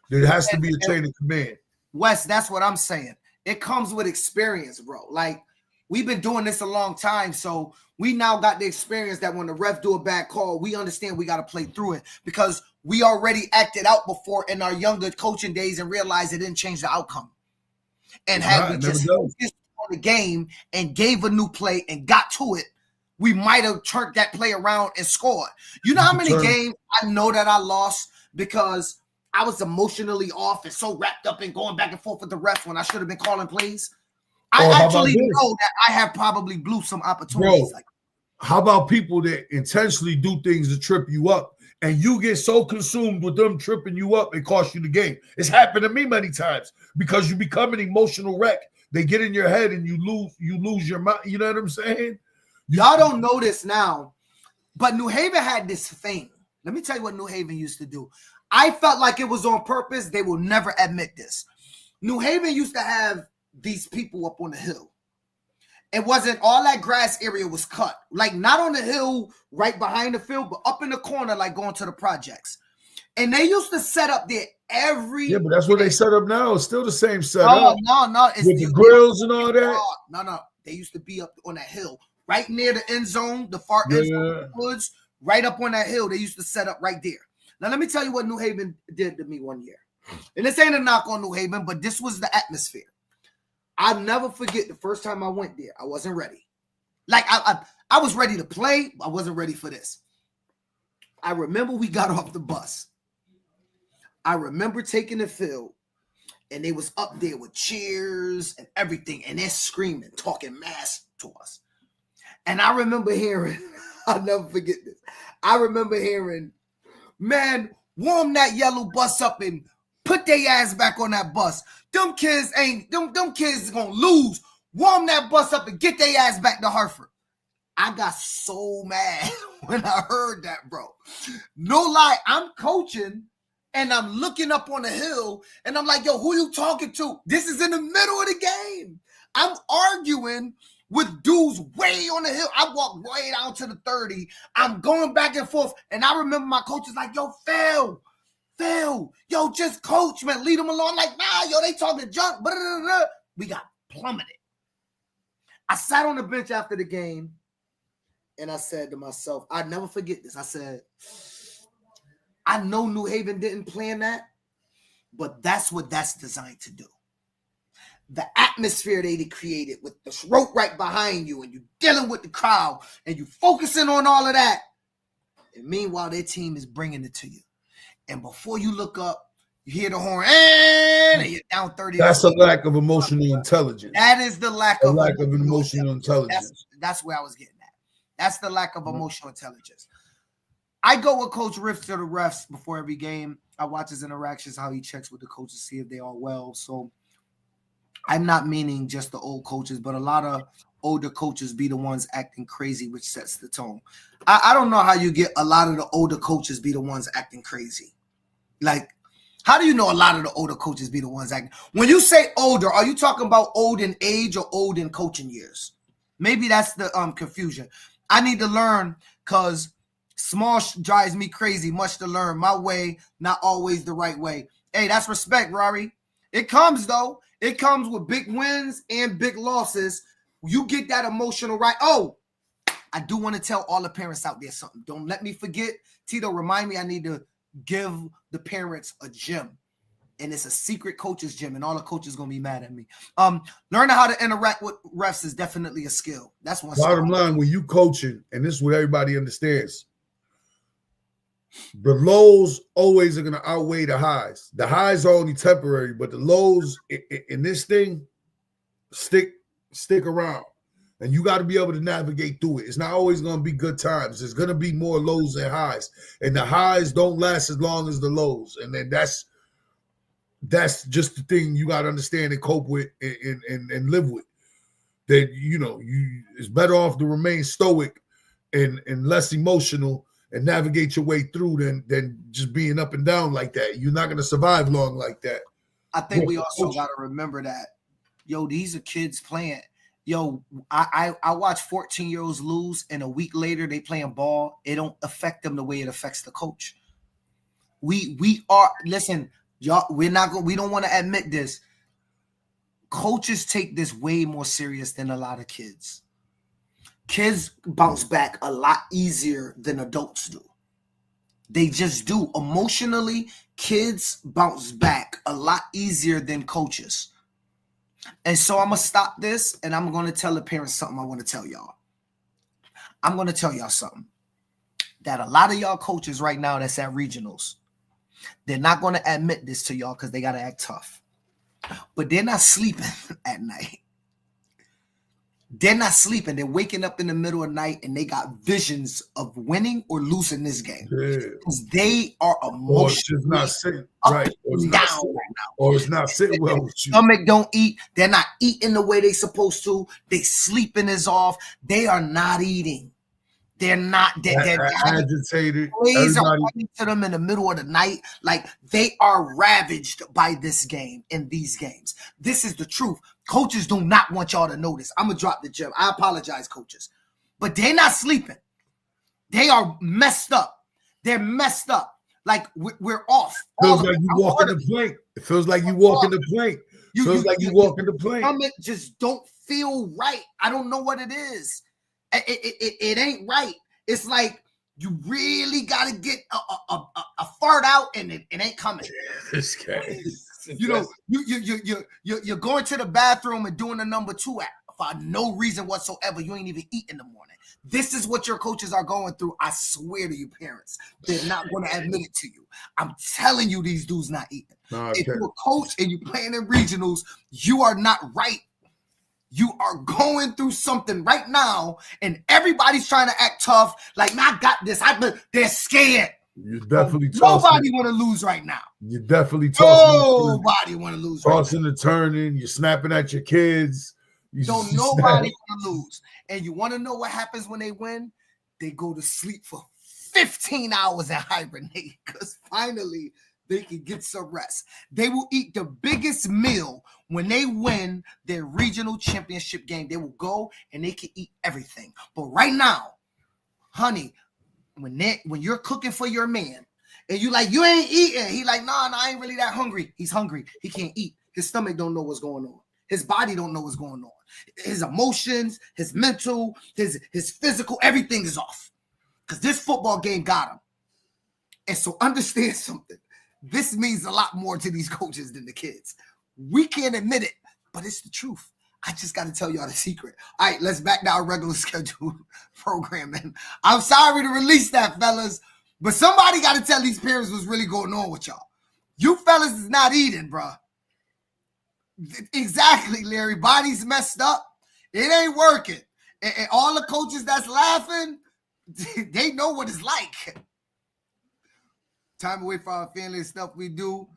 There has to be a chain of command. Wes, that's what I'm saying. It comes with experience, bro. Like, we've been doing this a long time, so we now got the experience that when the ref do a bad call, we understand we got to play through it because we already acted out before in our younger coaching days and realized it didn't change the outcome. And had we just focused on the game and gave a new play and got to it, we might have turned that play around and scored. You know how many games I know that I lost because I was emotionally off and so wrapped up in going back and forth with the ref when I should have been calling plays? I actually know that I have probably blew some opportunities. Bro, how about people that intentionally do things to trip you up and you get so consumed with them tripping you up, it costs you the game? It's happened to me many times because you become an emotional wreck. They get in your head and you lose your mind. You know what I'm saying? Y'all don't know this now, but New Haven had this thing. Let me tell you what New Haven used to do. I felt like it was on purpose. They will never admit this. New Haven used to have these people up on the hill. It wasn't all that grass area was cut. Like not on the hill right behind the field, but up in the corner, like going to the projects. And they used to set up there every but that's what they set up now. It's still the same setup. No. It's with the grills and all that. No. They used to be up on that hill, right near the end zone, the far end zone of the woods, right up on that hill. They used to set up right there. Now, let me tell you what New Haven did to me one year. And this ain't a knock on New Haven, but this was the atmosphere. I'll never forget the first time I went there. I wasn't ready. Like, I was ready to play. I wasn't ready for this. I remember we got off the bus. I remember taking the field, and they was up there with cheers and everything, and they're screaming, talking mass to us. And I remember hearing, I'll never forget this. I remember hearing, man, warm that yellow bus up and put their ass back on that bus. Them kids is gonna lose. Warm that bus up and get their ass back to Hartford. I got so mad when I heard that, bro. No lie, I'm coaching and I'm looking up on the hill and I'm like, yo, who you talking to? This is in the middle of the game. I'm arguing with dudes way on the hill. I walked way down to the 30. I'm going back and forth. And I remember my coach is like, yo, Phil, yo, just coach, man. Lead them along. I'm like, nah, yo, they talking junk. Blah. We got plummeted. I sat on the bench after the game, and I said to myself, I'd never forget this. I said, I know New Haven didn't plan that, but that's what that's designed to do. The atmosphere they created with the rope right behind you and you dealing with the crowd and you focusing on all of that. And meanwhile, their team is bringing it to you. And before you look up, you hear the horn, and you're down 30. That's a lack of emotional intelligence. That is the lack of emotional intelligence. That's where I was getting at. That's the lack of emotional intelligence. I go with Coach Riff to the refs before every game. I watch his interactions, how he checks with the coaches, see if they are well. So I'm not meaning just the old coaches, but a lot of older coaches be the ones acting crazy, which sets the tone. I don't know how you get a lot of the older coaches be the ones acting crazy. Like, how do you know a lot of the older coaches be the ones acting? When you say older, are you talking about old in age or old in coaching years? Maybe that's the confusion. I need to learn because small drives me crazy. Much to learn. My way, not always the right way. Hey, that's respect, Rory. It comes, though. It comes with big wins and big losses. You get that emotional right. Oh, I do want to tell all the parents out there something. Don't let me forget. Tito, remind me I need to give the parents a gym. And it's a secret coach's gym, and all the coaches going to be mad at me. Learning how to interact with refs is definitely a skill. That's one. Bottom line, when you coaching, and this is what everybody understands, the lows always are going to outweigh the highs. The highs are only temporary, but the lows in this thing stick around. And you got to be able to navigate through it. It's not always going to be good times. There's going to be more lows than highs. And the highs don't last as long as the lows. And then that's just the thing you got to understand and cope with and live with. That, it's better off to remain stoic and less emotional and navigate your way through than just being up and down like that. You're not going to survive long like that. I think we also got to remember that, these are kids playing. I watch 14-year-olds lose, and a week later they playing ball. It don't affect them the way it affects the coach. We are, listen, y'all, we don't want to admit this. Coaches take this way more serious than a lot of kids. Kids bounce back a lot easier than adults do. They just do. Emotionally, kids bounce back a lot easier than coaches. And so I'm going to stop this, and I'm going to tell the parents something I want to tell y'all. I'm going to tell y'all something. That a lot of y'all coaches right now that's at regionals, they're not going to admit this to y'all because they got to act tough. But they're not sleeping at night. They're not sleeping. They're waking up in the middle of the night, and they got visions of winning or losing this game. Because they are emotional. Or it's just not sitting right. Or it's not sitting well with you. Stomach don't eat. They're not eating the way they're supposed to. They sleeping is off. They are not eating. They're not. They're agitated. Plays are running to them in the middle of the night. Like, they are ravaged by this game in these games. This is the truth. Coaches do not want y'all to know this. I'm going to drop the gem. I apologize, coaches. But they're not sleeping. They are messed up. They're messed up. Like, we're off. Feels like you walking the plank. It feels like you walking the plank. Feels like you walking the plank. Stomach just don't feel right. I don't know what it is. It ain't right. It's like you really got to get a fart out, and it ain't coming. This guy. You're going to the bathroom and doing the number 2 act for no reason whatsoever. You ain't even eat in the morning. This is what your coaches are going through. I swear to you, parents. They're not going to admit it to you. I'm telling you, these dudes not eating. If you're a coach and you're playing in regionals, you are not right. You are going through something right now, and everybody's trying to act tough. Like, man, I got this. They're scared. You definitely nobody want to lose right now. You definitely tossing. Nobody want to lose. Tossing and turning. You're snapping at your kids. Don't nobody want to lose. And you want to know what happens when they win? They go to sleep for 15 hours and hibernate because finally they can get some rest. They will eat the biggest meal when they win their regional championship game. They will go and they can eat everything. But right now, honey, when you're cooking for your man and you like, you ain't eating. He like, nah, I ain't really that hungry. He's hungry. He can't eat. His stomach don't know what's going on. His body don't know what's going on. His emotions, his mental, his physical, everything is off. Because this football game got him. And so understand something. This means a lot more to these coaches than the kids. We can't admit it, but it's the truth. I just got to tell y'all the secret. All right, let's back to our regular scheduled programming. I'm sorry to release that, fellas, but somebody got to tell these parents what's really going on with y'all. You fellas is not eating, bro. Exactly, Larry. Body's messed up. It ain't working. And all the coaches that's laughing, they know what it's like. Time away from our family and stuff we do.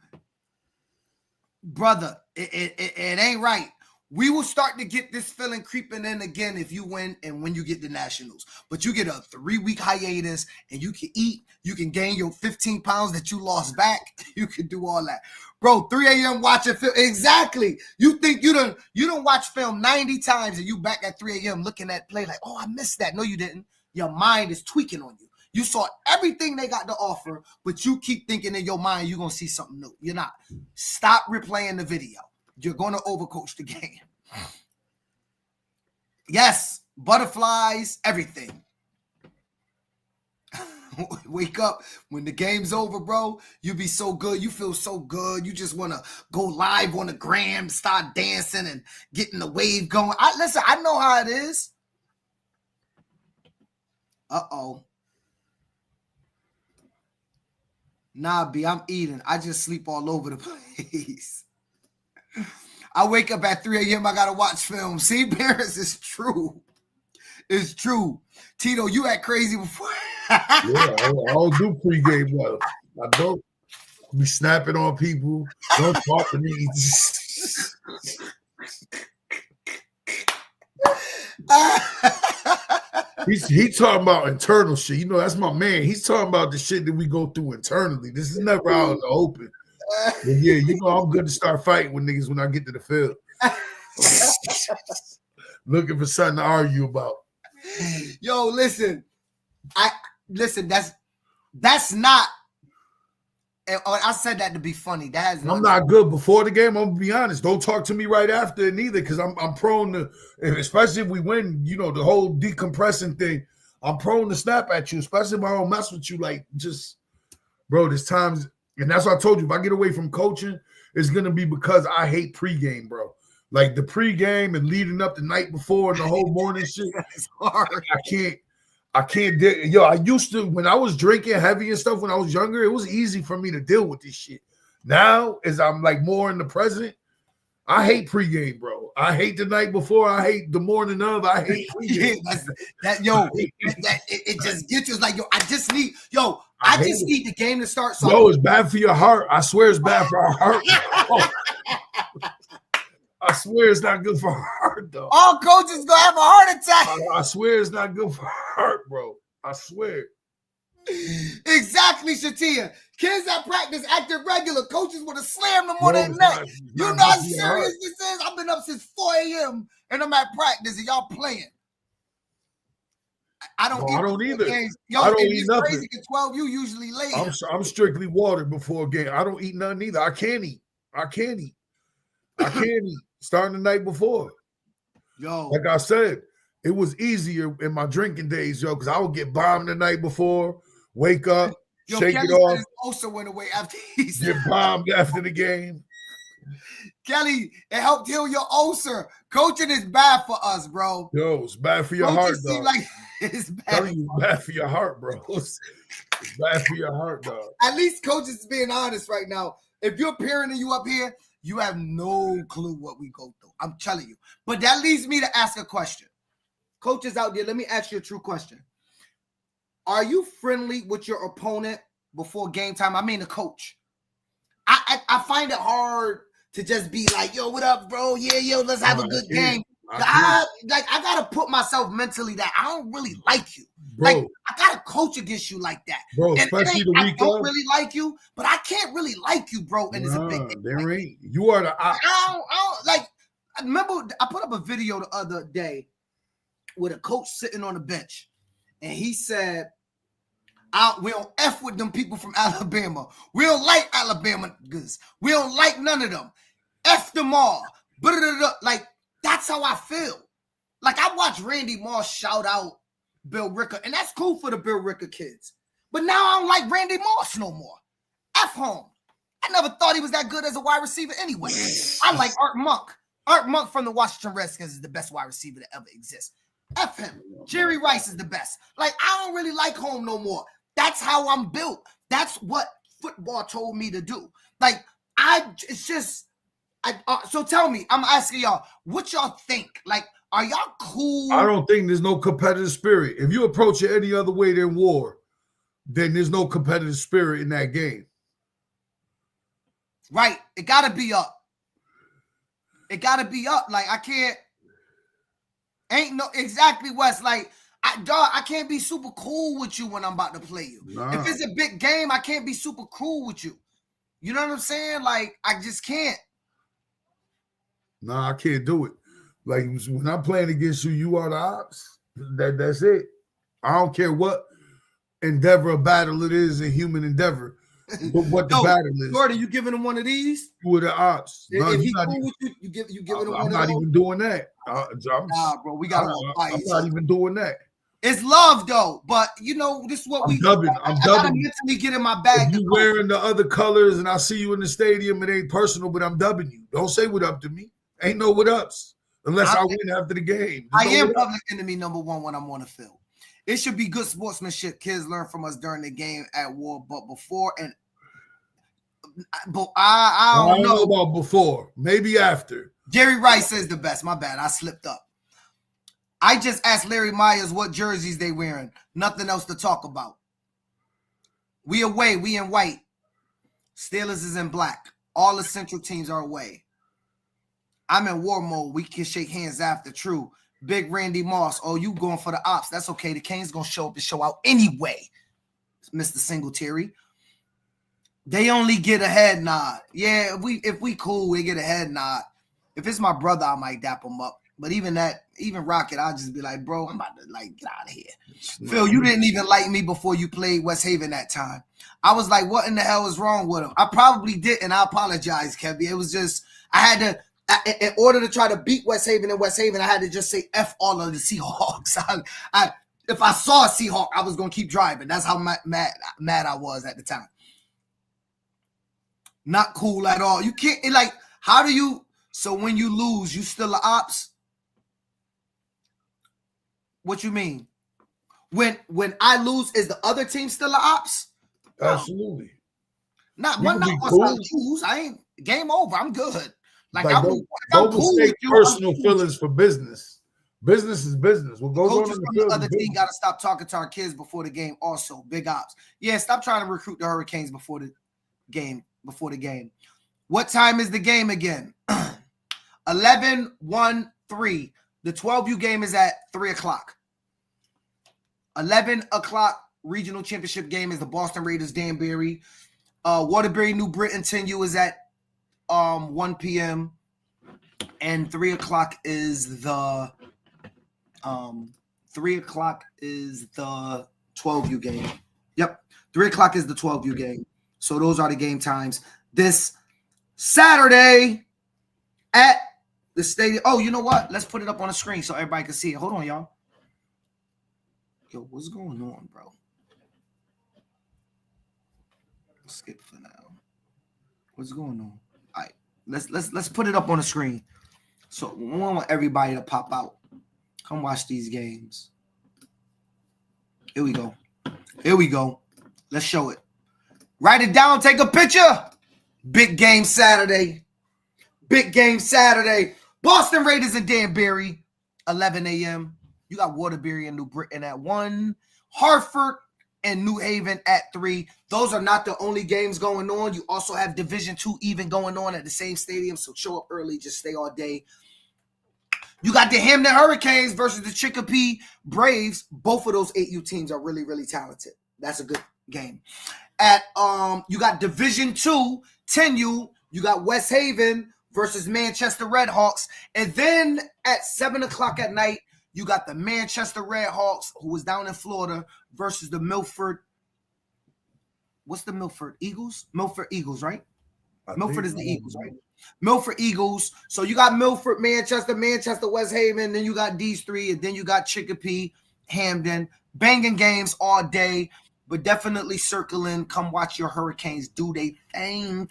Brother, it ain't right. We will start to get this feeling creeping in again if you win and when you get the Nationals. But you get a 3-week hiatus and you can eat. You can gain your 15 pounds that you lost back. You can do all that. Bro, 3 a.m. watching film. Exactly. You think you don't watch film 90 times and you back at 3 a.m. looking at play like, oh, I missed that. No, you didn't. Your mind is tweaking on you. You saw everything they got to offer, but you keep thinking in your mind you're going to see something new. You're not. Stop replaying the video. You're going to overcoach the game. Yes, butterflies, everything. Wake up when the game's over, bro. You be so good. You feel so good. You just want to go live on the gram, start dancing and getting the wave going. Listen, I know how it is. Uh-oh. Nah, B, I'm eating. I just sleep all over the place. I wake up at 3 a.m. I got to watch film. See, parents, it's true. It's true. Tito, you act crazy before. I don't do pregame well. I don't be snapping on people. Don't talk to me. He talking about internal shit. You know, that's my man. He's talking about the shit that we go through internally. This is never out in the open. But yeah, you know, I'm good to start fighting with niggas when I get to the field. Looking for something to argue about. Yo, listen. That's not. I said that to be funny. I'm not good before the game. I'm gonna be honest. Don't talk to me right after it neither, because I'm prone to, especially if we win. You know, the whole decompressing thing. I'm prone to snap at you, especially if I don't mess with you. Like, just, bro, there's times, and that's what I told you. If I get away from coaching, it's gonna be because I hate pregame, bro. Like the pregame and leading up the night before and the whole morning shit. It's hard. I can't. Yo, I used to, when I was drinking heavy and stuff when I was younger, it was easy for me to deal with this shit. Now, as I'm like more in the present, I hate pregame, bro. I hate the night before. I hate the morning of. I hate pregame. It just gets you. It's like, yo, I just need the game to start. So no, it's bad for your heart. I swear it's bad for our heart. I swear it's not good for heart, though. All coaches gonna have a heart attack. I swear it's not good for heart, bro. I swear. Exactly, Shatia. Kids at practice acting regular. Coaches would have slammed them on their neck. You know how serious this is? I've been up since 4 a.m. and I'm at practice and y'all playing. I don't either. Yo, I don't eat nothing. Crazy, 12, you usually late. I'm strictly water before a game. I don't eat nothing either. I can't eat. Starting the night before. Yo. Like I said, it was easier in my drinking days, yo, because I would get bombed the night before, wake up, shake Kelly it off. Also went away after he get bombed after the game. Kelly, it helped heal your ulcer. Coaching is bad for us, bro. Yo, it's bad for your heart, dog. Like it's bad. Telling you, it's bad for your heart, bro. It's bad for your heart, dog. At least coaches is being honest right now. If you're parent and you up here, you have no clue what we go through. I'm telling you. But that leads me to ask a question. Coaches out there, let me ask you a true question. Are you friendly with your opponent before game time? I mean the coach. I find it hard to just be like, yo, what up, bro? Yeah, yo, let's have a good game. I gotta put myself mentally that I don't really like you. Bro, like I gotta coach against you like that. Bro, especially the week I don't really like you, but I can't really like you, bro. And it's a big thing. There ain't. You are the I don't like. I remember I put up a video the other day with a coach sitting on the bench, and he said, we don't F with them people from Alabama. We don't like Alabama niggas. We don't like none of them. F them all. Like, that's how I feel. Like, I watched Randy Moss shout out Bill Ricker, and that's cool for the Bill Ricker kids. But now I don't like Randy Moss no more. F home. I never thought he was that good as a wide receiver anyway. I like Art Monk. Art Monk from the Washington Redskins is the best wide receiver to ever exist. F him. Jerry Rice is the best. Like, I don't really like home no more. That's how I'm built. That's what football told me to do. Like, so tell me, I'm asking y'all, what y'all think? Like, are y'all cool? I don't think there's no competitive spirit. If you approach it any other way than war, then there's no competitive spirit in that game. Right. It got to be up. It got to be up. Like, I can't. Ain't no exactly Wes. Like, I can't be super cool with you when I'm about to play you. Nah. If it's a big game, I can't be super cool with you. You know what I'm saying? Like, I just can't. Nah, I can't do it. Like, when I'm playing against you, you are the ops. That's it. I don't care what endeavor or battle it is in human endeavor. But what the battle is. Jordan, you giving him one of these? You are the ops. If he cool with you, you giving him one of those? I'm not even doing that. Nah, bro, we got to fight. I'm not even doing that. It's love, though. But, you know, this is what I'm dubbing. I got to mentally get in my bag. If you wearing the other colors and I see you in the stadium, it ain't personal, but I'm dubbing you. Don't say what up to me. Ain't no what ups unless I win after the game. I am public enemy number one when I'm on the field. It should be good sportsmanship. Kids learn from us during the game at war, but before and I don't know about before. Maybe after. Jerry Rice is the best. My bad. I slipped up. I just asked Larry Myers what jerseys they wearing. Nothing else to talk about. We away. We in white. Steelers is in black. All the central teams are away. I'm in war mode. We can shake hands after. True. Big Randy Moss. Oh, you going for the ops. That's okay. The Canes going to show up and show out anyway. Mr. Singletary. They only get a head nod. Yeah, if we cool, we get a head nod. If it's my brother, I might dap him up. But even Rocket, I'll just be like, bro, I'm about to get out of here. Phil, you didn't even like me before you played West Haven that time. I was like, what in the hell is wrong with him? I probably didn't. I apologize, Kevin. It was just, I had to, in order to try to beat West Haven, I had to just say F all of the Seahawks. If I saw a Seahawk, I was going to keep driving. That's how mad I was at the time. Not cool at all. You can't, how do you, so when you lose, you still the ops? What you mean? When I lose, is the other team still the ops? Absolutely. Not once I lose. I ain't game over. I'm good. Don't mistake personal feelings for business. Business is business. What goes on in the field, the other team got to stop talking to our kids before the game. Also, big ops. Yeah, stop trying to recruit the Hurricanes before the game. What time is the game again? 11-1-3. The 12U game is at 3 o'clock. 11 o'clock regional championship game is the Boston Raiders Danbury. Waterbury New Britain 10U is at 1 p.m. and 3 o'clock is the 12U game. Yep, 3 o'clock is the 12U game. So those are the game times this Saturday at the stadium. Oh, you know what? Let's put it up on the screen so everybody can see it. Hold on, y'all. Yo, what's going on, bro? Skip for now. What's going on? All right, let's put it up on the screen. So we want everybody to pop out. Come watch these games. Here we go. Let's show it. Write it down. Take a picture. Big game Saturday. Boston Raiders and Danbury, 11 a.m. You got Waterbury and New Britain at 1. Hartford and New Haven at 3. Those are not the only games going on. You also have Division II even going on at the same stadium. So show up early. Just stay all day. You got the Hamden Hurricanes versus the Chicopee Braves. Both of those 8U teams are really, really talented. That's a good game. At you got Division II, 10U. You got West Haven versus Manchester Redhawks. And then at 7 o'clock at night, you got the Manchester Redhawks, who was down in Florida, versus the Milford. What's the Milford Eagles? Milford Eagles, right? Milford is the Eagles, right? Milford Eagles. So you got Milford, Manchester, West Haven. Then you got these three. And then you got Chicopee, Hamden. Banging games all day. But definitely circling. Come watch your Hurricanes do they thing.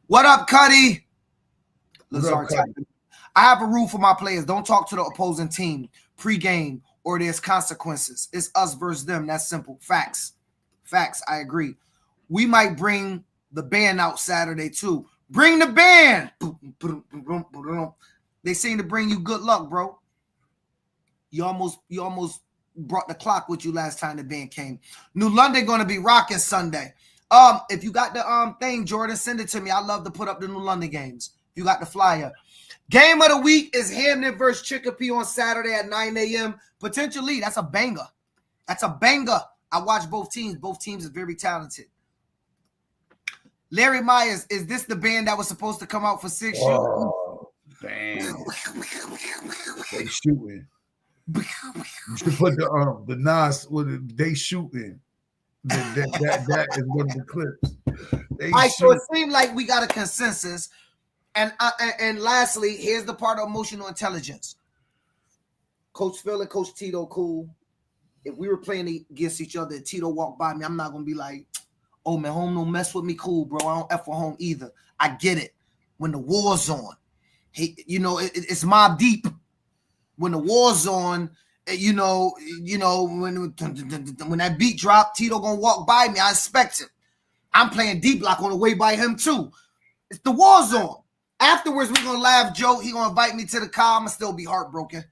What up, Cuddy? Lazard. I have a rule for my players. Don't talk to the opposing team pre-game or there's consequences. It's us versus them. That's simple. Facts. I agree. We might bring the band out Saturday too. Bring the band. They seem to bring you good luck, bro. You almost brought the clock with you last time the band came. New London going to be rocking Sunday. If you got the thing, Jordan, send it to me. I love to put up the New London games. If you got the flyer. Game of the week is Hamden versus Chicopee on Saturday at 9 a.m. Potentially, that's a banger. I watch both teams. Both teams are very talented. Larry Myers, is this the band that was supposed to come out for 6 years? Oh, damn. They shooting. You should put the Nas with they shooting. That is one of the clips. All right, so it seemed like we got a consensus. And lastly, here's the part of emotional intelligence. Coach Phil and Coach Tito, cool. If we were playing against each other and Tito walked by me, I'm not going to be like, oh, man, home don't mess with me. Cool, bro. I don't F with home either. I get it. When the war's on, it's Mobb Deep. When the war's on, when that beat drop, Tito going to walk by me. I expect him. I'm playing D block on the way by him, too. It's the war zone. Afterwards, we're going to laugh, joke. He's going to invite me to the car. I'm going to still be heartbroken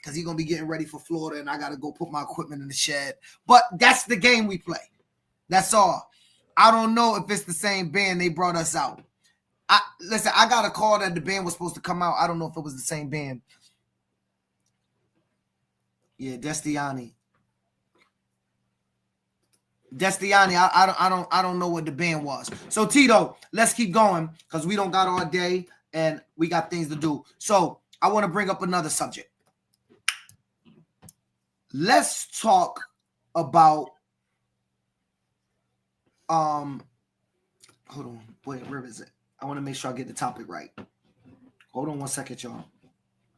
because he's going to be getting ready for Florida, and I got to go put my equipment in the shed. But that's the game we play. That's all. I don't know if it's the same band they brought us out. Listen, I got a call that the band was supposed to come out. I don't know if it was the same band. Yeah, Destiani. I don't know what the band was. So Tito, let's keep going because we don't got all day and we got things to do. So I want to bring up another subject. Let's talk about hold on. Where is it? I want to make sure I get the topic right. Hold on one second, y'all.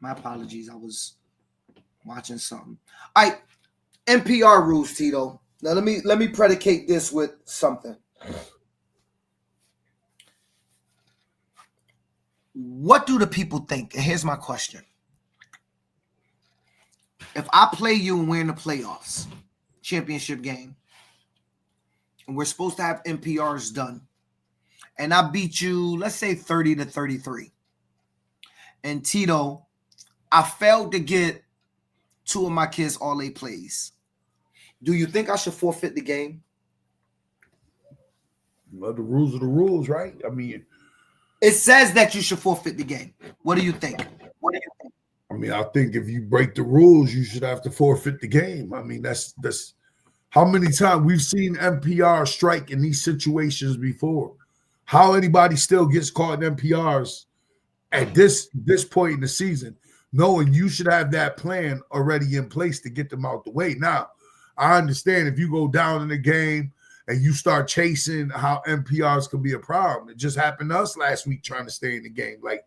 My apologies. I was watching something. All right. NPR rules, Tito. Now let me predicate this with something. What do the people think? And here's my question. If I play you and we're in the playoffs, championship game, and we're supposed to have NPRs done, and I beat you, let's say 30-33. And Tito, I failed to get 2 of my kids all A plays. Do you think I should forfeit the game? Well, the rules are the rules, right? I mean, it says that you should forfeit the game. What do you think? I mean, I think if you break the rules, you should have to forfeit the game. I mean, that's how many times we've seen NPR strike in these situations before. How anybody still gets caught in NPRs at this point in the season, knowing you should have that plan already in place to get them out the way. Now, I understand if you go down in the game and you start chasing how NPRs can be a problem. It just happened to us last week trying to stay in the game. Like,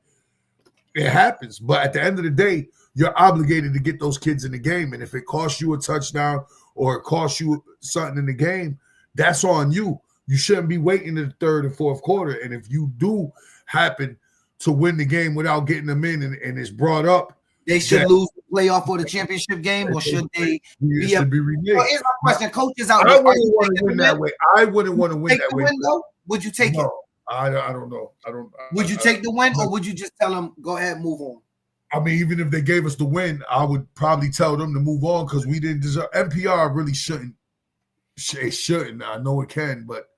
it happens. But at the end of the day, you're obligated to get those kids in the game. And if it costs you a touchdown or it costs you something in the game, that's on you. You shouldn't be waiting to the third and fourth quarter. And if you do happen to win the game without getting them in and it's brought up, they should lose the playoff or the championship game, or should they be reneged? Well, here's my question. Coaches out there, I wouldn't want to win that way. I wouldn't want to win that way. Would you take it? I don't know. Would you take the win, or would you just tell them, go ahead, move on? I mean, even if they gave us the win, I would probably tell them to move on because we didn't deserve. NPR really shouldn't. It shouldn't. I know it can, but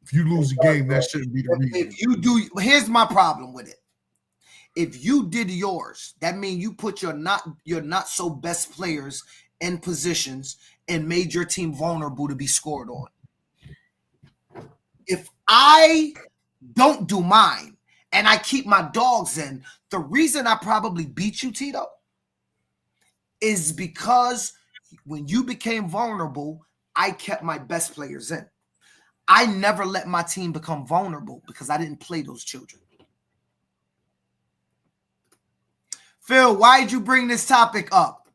if you lose a game, that shouldn't be the reason. If you do, here's my problem with it. If you did yours, that means you put your not so best players in positions and made your team vulnerable to be scored on. If I don't do mine and I keep my dogs in, the reason I probably beat you, Tito, is because when you became vulnerable, I kept my best players in. I never let my team become vulnerable because I didn't play those children. Phil, why did you bring this topic up?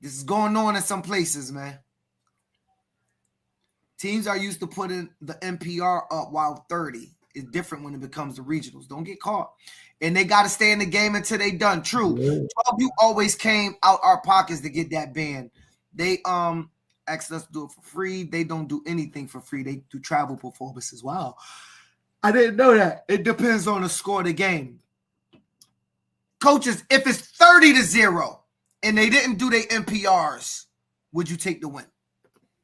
This is going on in some places, man. Teams are used to putting the NPR up while 30. It's different when it becomes the regionals. Don't get caught. And they got to stay in the game until they done. True. 12U always came out our pockets to get that band. They asked us to do it for free. They don't do anything for free. They do travel performances. Wow. I didn't know that. It depends on the score of the game. Coaches, if it's 30-0 and they didn't do their NPRs, would you take the win?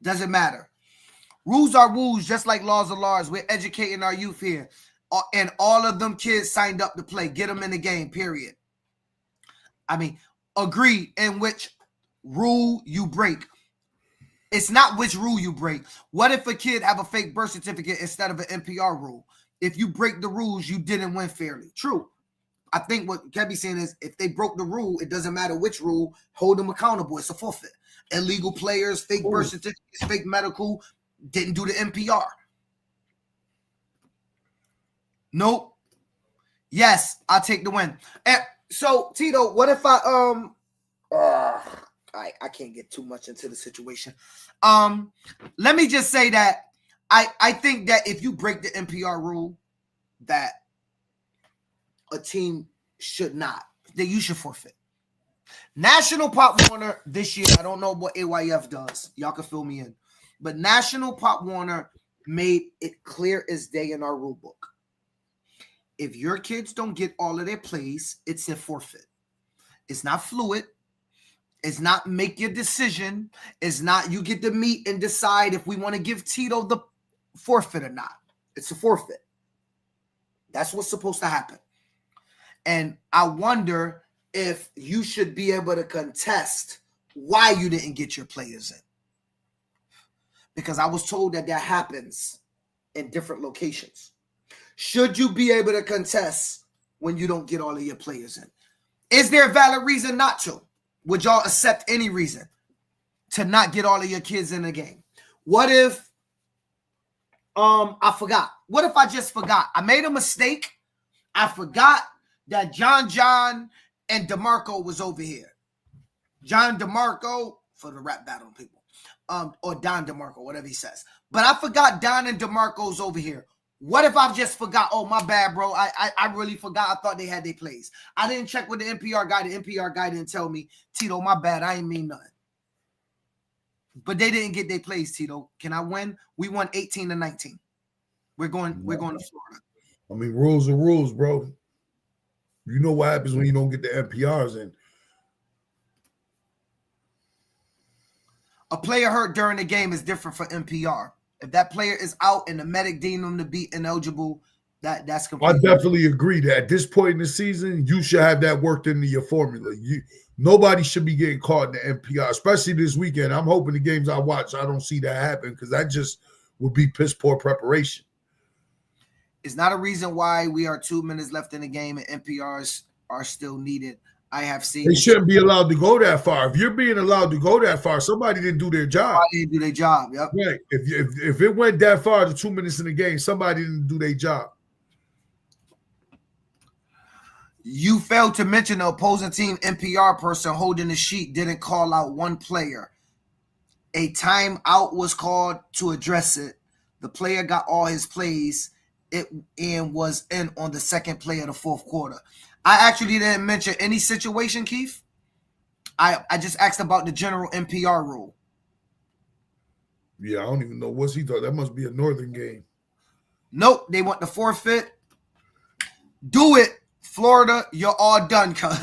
Doesn't matter. Rules are rules, just like laws are laws. We're educating our youth here. And all of them kids signed up to play. Get them in the game, period. I mean, agree in which rule you break. It's not which rule you break. What if a kid have a fake birth certificate instead of an NPR rule? If you break the rules, you didn't win fairly. True. I think what Kevin's saying is if they broke the rule, it doesn't matter which rule, hold them accountable. It's a forfeit. Illegal players, fake birth certificates, fake medical, didn't do the NPR. Nope. Yes, I'll take the win. And so, Tito, what if I can't get too much into the situation. Let me just say that I think that if you break the NPR rule, that a team should not, that you should forfeit. National Pop Warner this year, I don't know what AYF does. Y'all can fill me in. But National Pop Warner made it clear as day in our rule book. If your kids don't get all of their plays, it's a forfeit. It's not fluid. It's not make your decision. It's not you get to meet and decide if we want to give Tito the forfeit or not. It's a forfeit. That's what's supposed to happen. And I wonder if you should be able to contest why you didn't get your players in. Because I was told that happens in different locations. Should you be able to contest when you don't get all of your players in? Is there a valid reason not to? Would y'all accept any reason to not get all of your kids in the game? What if I forgot? What if I just forgot? I made a mistake. I forgot that John and DeMarco was over here. John DeMarco, for the rap battle people, or Don DeMarco, whatever he says. But I forgot Don and DeMarco's over here. What if I just forgot? Oh, my bad, bro. I really forgot. I thought they had their plays. I didn't check with the NPR guy. The NPR guy didn't tell me, Tito, my bad. I ain't mean nothing. But they didn't get their plays, Tito. Can I win? We won 18-19. We're going to Florida. I mean, rules are rules, bro. You know what happens when you don't get the NPRs in. A player hurt during the game is different for NPR. If that player is out and the medic deemed them to be ineligible, that's completely. I definitely agree that at this point in the season, you should have that worked into your formula. Nobody should be getting caught in the NPR, especially this weekend. I'm hoping the games I watch, I don't see that happen because that just would be piss poor preparation. It's not a reason why we are 2 minutes left in the game and NPRs are still needed. I have seen. They shouldn't be allowed to go that far. If you're being allowed to go that far, somebody didn't do their job. Somebody didn't do their job. Yep. Right. If it went that far to 2 minutes in the game, somebody didn't do their job. You failed to mention the opposing team NPR person holding the sheet didn't call out one player. A timeout was called to address it. The player got all his plays. And was in on the second play of the fourth quarter. I actually didn't mention any situation, Keith. I just asked about the general NPR rule. Yeah, I don't even know what's he thought. That must be a Northern game. Nope, they want the forfeit. Do it, Florida. You're all done, cuz.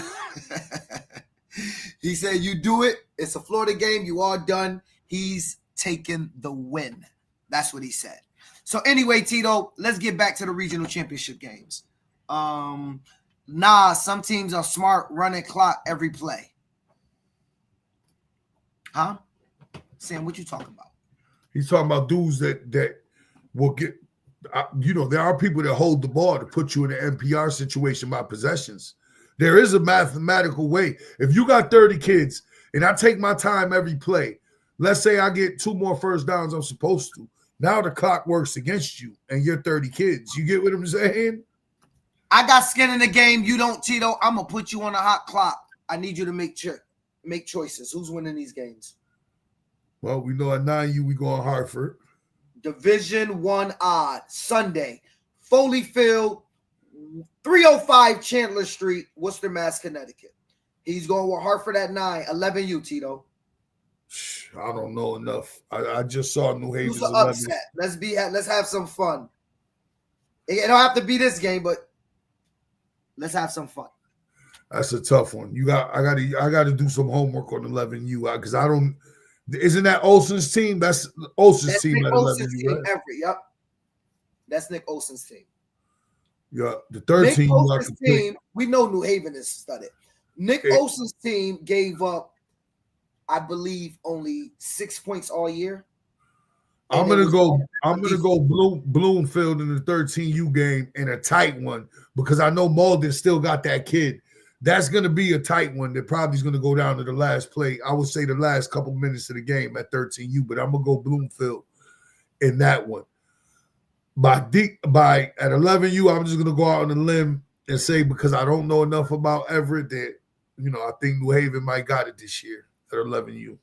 He said, you do it. It's a Florida game. You all done. He's taking the win. That's what he said. So anyway, Tito, let's get back to the regional championship games. Some teams are smart, running clock every play. Huh? Sam, what you talking about? He's talking about dudes that will get, there are people that hold the ball to put you in an NPR situation by possessions. There is a mathematical way. If you got 30 kids and I take my time every play, let's say I get 2 more first downs I'm supposed to. Now the clock works against you and you're 30 kids. You get what I'm saying? I got skin in the game. You don't, Tito. I'm going to put you on a hot clock. I need you to make choices. Who's winning these games? Well, we know at 9U we go on Hartford. Division 1 odd. Sunday, Foley Field, 305 Chandler Street, Worcester, Mass, Connecticut. He's going with Hartford at 9, 11U, Tito. I don't know enough. I just saw New Haven's Who's the 11. upset? Let's have some fun. It don't have to be this game, but let's have some fun. That's a tough one. I got to do some homework on 11U because I don't. Isn't that Olsen's team? That's Olsen's team Nick at 11U, right? Yep. That's Nick Olsen's team. Yeah, the 13 Nick Olsen's team. We know New Haven is studded. Nick Olsen's team gave up, I believe, only 6 points all year. I'm gonna go Bloomfield in the 13U game in a tight one because I know Malden still got that kid. That's gonna be a tight one that probably is gonna go down to the last play. I would say the last couple minutes of the game at 13U, but I'm gonna go Bloomfield in that one. By at 11U, I'm just gonna go out on a limb and say because I don't know enough about Everett that I think New Haven might got it this year at 11U.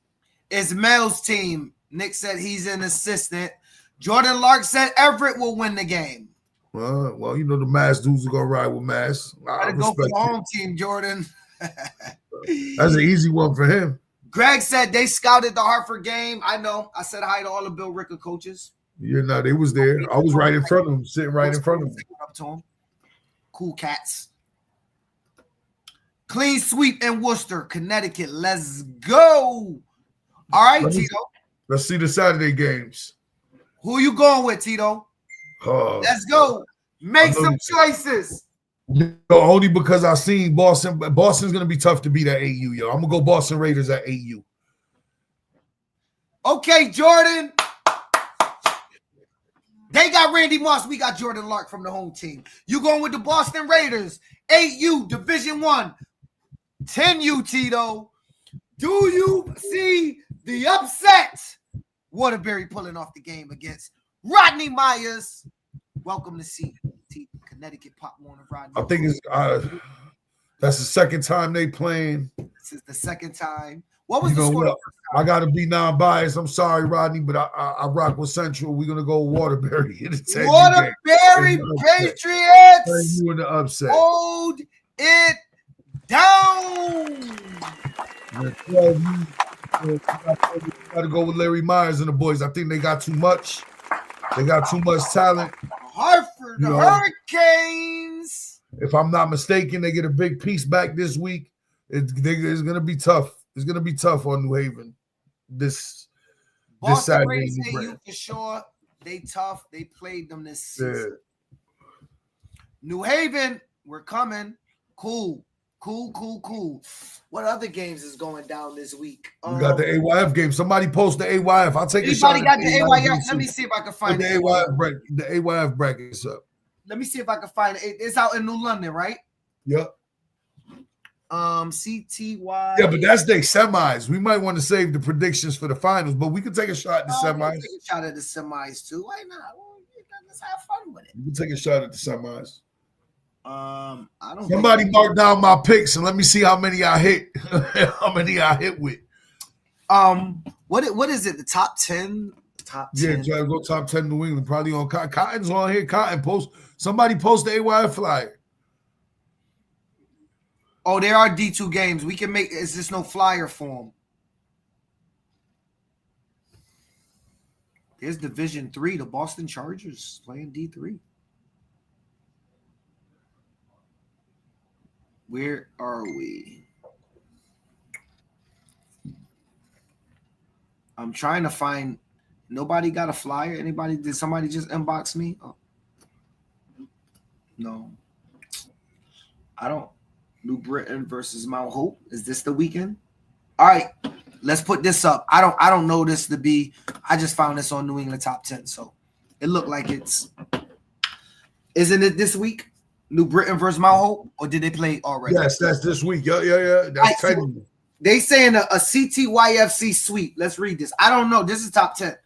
It's Mel's team. Nick said he's an assistant. Jordan Lark said Everett will win the game. Well, the Mass dudes are gonna ride with Mass. Gotta go for the home team, Jordan. That's an easy one for him. Greg said they scouted the Hartford game. I know. I said hi to all the Bill Ricker coaches. Yeah, no, they was there. I was right in front of them, sitting right in front of them. Up to them. Cool cats. Clean sweep in Worcester, Connecticut. Let's go. All right, Tito. Let's see the Saturday games. Who you going with, Tito? Let's go. Make some choices. Only because I seen Boston. Boston's going to be tough to beat at AU, yo. I'm going to go Boston Raiders at AU. Okay, Jordan. They got Randy Moss. We got Jordan Lark from the home team. You going with the Boston Raiders. 8U, Division I. 10U, Tito. Do you see the upset? Waterbury pulling off the game against Rodney Myers. Welcome to see Connecticut Pop Warner Rodney. I think it's that's the second time they playing. This is the second time. What was the score? What? I got to be non-biased. I'm sorry, Rodney, but I rock with Central. We're gonna go Waterbury. Waterbury Patriots. You in the upset. Hold it down. Got to go with Larry Myers and the boys. I think they got too much. They got too much talent. Hartford Hurricanes. If I'm not mistaken, they get a big piece back this week. It's going to be tough. It's going to be tough on New Haven this Saturday. You for sure. They tough. They played them this season. Yeah. New Haven, we're coming. Cool. What other games is going down this week? We got the AYF game. Somebody post the AYF. I'll take a shot. Anybody got the AYF? Let me see if I can find the AYF brackets up. Let me see if I can find it. It's out in New London, right? Yep. CTY. Yeah, but that's their semis. We might want to save the predictions for the finals, but we can take a shot at the semis. Take a shot at the semis too. Why not? Let's have fun with it. We can take a shot at the semis. I don't. Somebody mark down my picks and let me see how many I hit. How many I hit with. What is it? The top 10? Top 10. Yeah, try to go top 10 New England. Probably on Cotton's on here. Cotton post. Somebody post the AYF flyer. Oh, there are D2 games. We can make. Is this no flyer form? There's Division III. The Boston Chargers playing D3. Where are we? I'm trying to find. Nobody got a flyer? Anybody? Did somebody just inbox me? Oh. No. I don't. New Britain versus Mount Hope. Is this the weekend? All right. Let's put this up. I don't know this to be. I just found this on New England Top 10. So it looked like it's. Isn't it this week? New Britain versus Mount Hope, or did they play already? Yes, that's this week. Yeah. That's right, so they saying a CTYFC sweep. Let's read this. I don't know. This is top 10.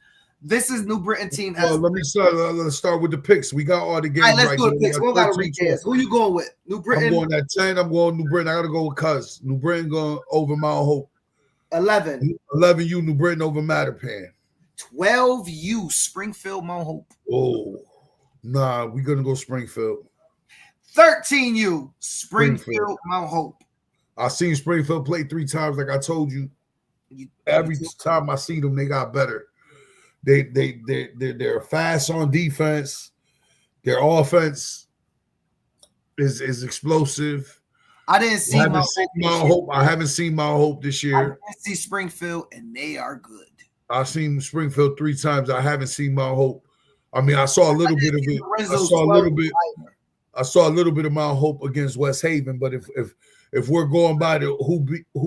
This is New Britain team. Let's start with the picks. We got all the games. All right, let's do the picks. We got to read this. Who you going with? New Britain. I'm going at 10. I'm going New Britain. I got to go with Cuz. New Britain going over Mount Hope. 11. 11U New Britain over Mattapan. 12U Springfield Mount Hope. Oh. Nah, we're gonna go Springfield. 13U, Springfield, Mount Hope. I seen Springfield play 3 times, like I told you. Every time I see them, they got better. They're fast on defense. Their offense is explosive. I didn't see Mount Hope. I haven't seen Mount Hope this year. I didn't see Springfield, and they are good. I've seen Springfield 3 times. I haven't seen Mount Hope. I mean, I saw a little bit of it. I saw a little bit of Mount Hope against West Haven. But if we're going by the who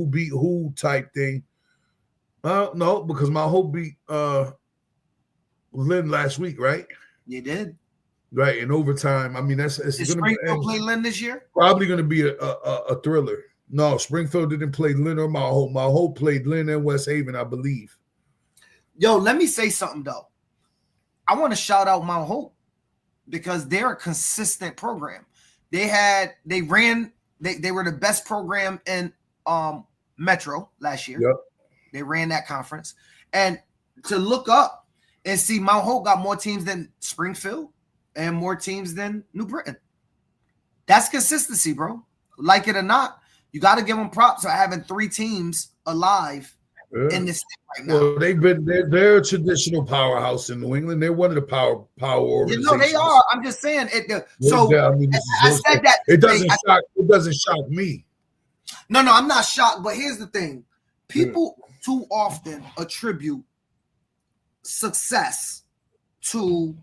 beat who type thing, no, because Mount Hope beat Lynn last week, right? You did. Right, in overtime. I mean, it's going to be. Springfield play Lynn this year? Probably going to be a thriller. No, Springfield didn't play Lynn or Mount Hope. Mount Hope played Lynn and West Haven, I believe. Yo, let me say something though. I want to shout out Mount Hope because they're a consistent program. They were the best program in Metro last year. Yep. They ran that conference, and to look up and see Mount Hope got more teams than Springfield and more teams than New Britain. That's consistency, bro. Like it or not, you got to give them props for having 3 teams alive in this right now. Well, they're a traditional powerhouse in New England. They're one of the power organizations. You know, they are. I'm just saying it. I said that it doesn't shock me. No, I'm not shocked. But here's the thing: people too often attribute success to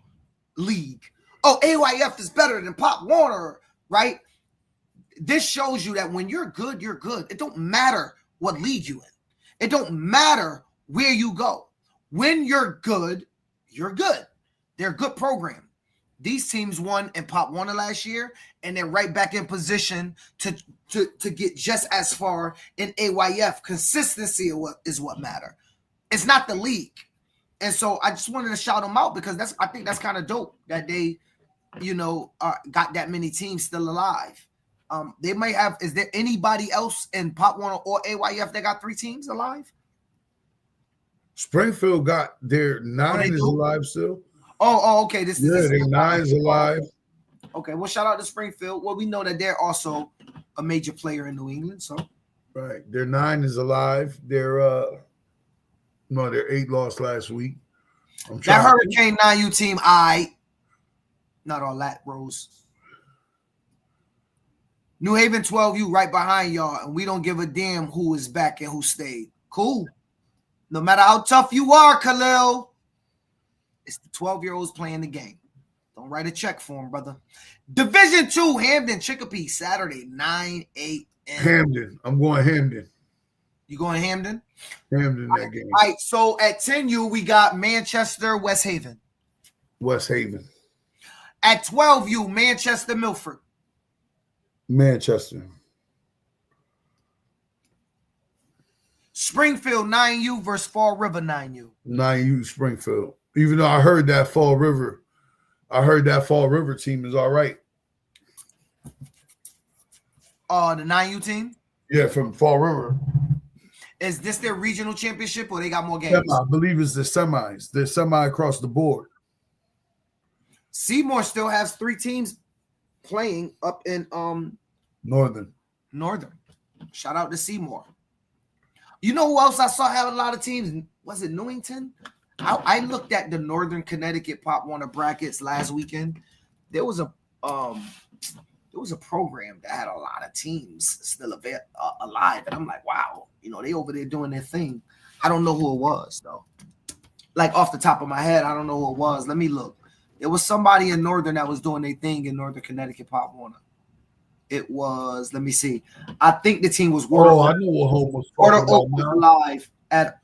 league. Oh, AYF is better than Pop Warner, right? This shows you that when you're good, you're good. It don't matter what league you in. It don't matter where you go. When you're good, you're good. They're a good program. These teams won in Pop Warner last year, and they're right back in position to get just as far in AYF. Consistency is what matter. It's not the league. And so I just wanted to shout them out because I think that's kind of dope that they, got that many teams still alive. They might have. Is there anybody else in Pop Warner or AYF that got 3 teams alive? Springfield got their 9 is alive still. Oh, okay. Their 9 is alive. Okay, well, shout out to Springfield. Well, we know that they're also a major player in New England. So right, their 9 is alive. Their 8 lost last week. That Hurricane 9U team, not all that, Rose. New Haven 12U right behind y'all, and we don't give a damn who is back and who stayed. Cool. No matter how tough you are, Khalil, it's the 12-year-olds playing the game. Don't write a check for them, brother. Division 2, Hampden, Chicopee, Saturday, 9 8 Hampden. I'm going Hampden. You going Hampden? Hampden that game. All right, so at 10U, we got Manchester, West Haven. West Haven. At 12U, Manchester, Milford. Manchester. Springfield 9U versus Fall River 9U. 9U Springfield. Even though I heard that Fall River team is all right. The 9U team? Yeah, from Fall River. Is this their regional championship or they got more games? I believe it's the semis. They're semi across the board. Seymour still has 3 teams playing up in Northern. Shout out to Seymour. You know who else I saw have a lot of teams? Was it Newington? I looked at the Northern Connecticut Pop Warner brackets last weekend. There was a program that had a lot of teams still alive, and I'm like, wow, they over there doing their thing. I don't know who it was though. Like off the top of my head, I don't know who it was. Let me look. It was somebody in Northern that was doing their thing in Northern Connecticut Pop Warner. It was, let me see. I think the team was Water Oak. I knew what home was. Water Oak was live at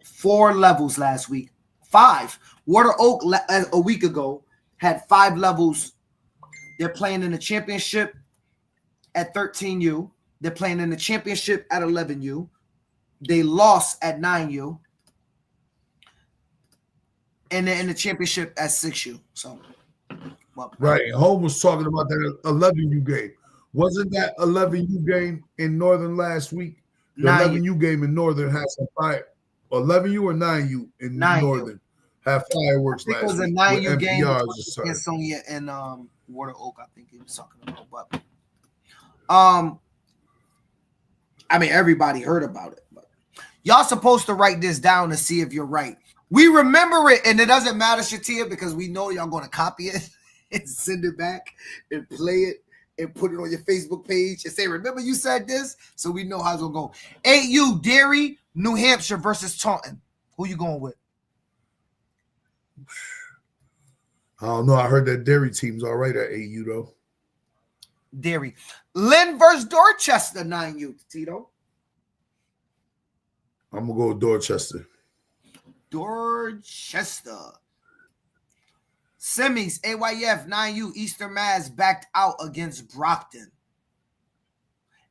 4 levels last week. 5. Water Oak a week ago had 5 levels. They're playing in the championship at 13U. They're playing in the championship at 11U. They lost at 9U. And they're in the championship at 6U. So, right. Home was talking about that 11U game. Wasn't that 11U game in Northern last week? The 11U game in Northern had some fire. 11U or 9U in 9U. Northern Had fireworks I think it last was a week 9U with game MPRs between or something. Sonia and Water Oak. I think he was talking about, but I mean everybody heard about it. But y'all supposed to write this down to see if you're right. We remember it, and it doesn't matter, Shatia, because we know y'all gonna copy it and send it back and play it and put it on your Facebook page and say, "Remember you said this," so we know how it's gonna go. 8U Derry, New Hampshire versus Taunton. Who you going with? I don't know. I heard that Derry team's all right at AU though. Derry. Lynn versus Dorchester, 9U, Tito. I'm gonna go with Dorchester. Dorchester. Semis, AYF, 9U, Eastern Mass backed out against Brockton.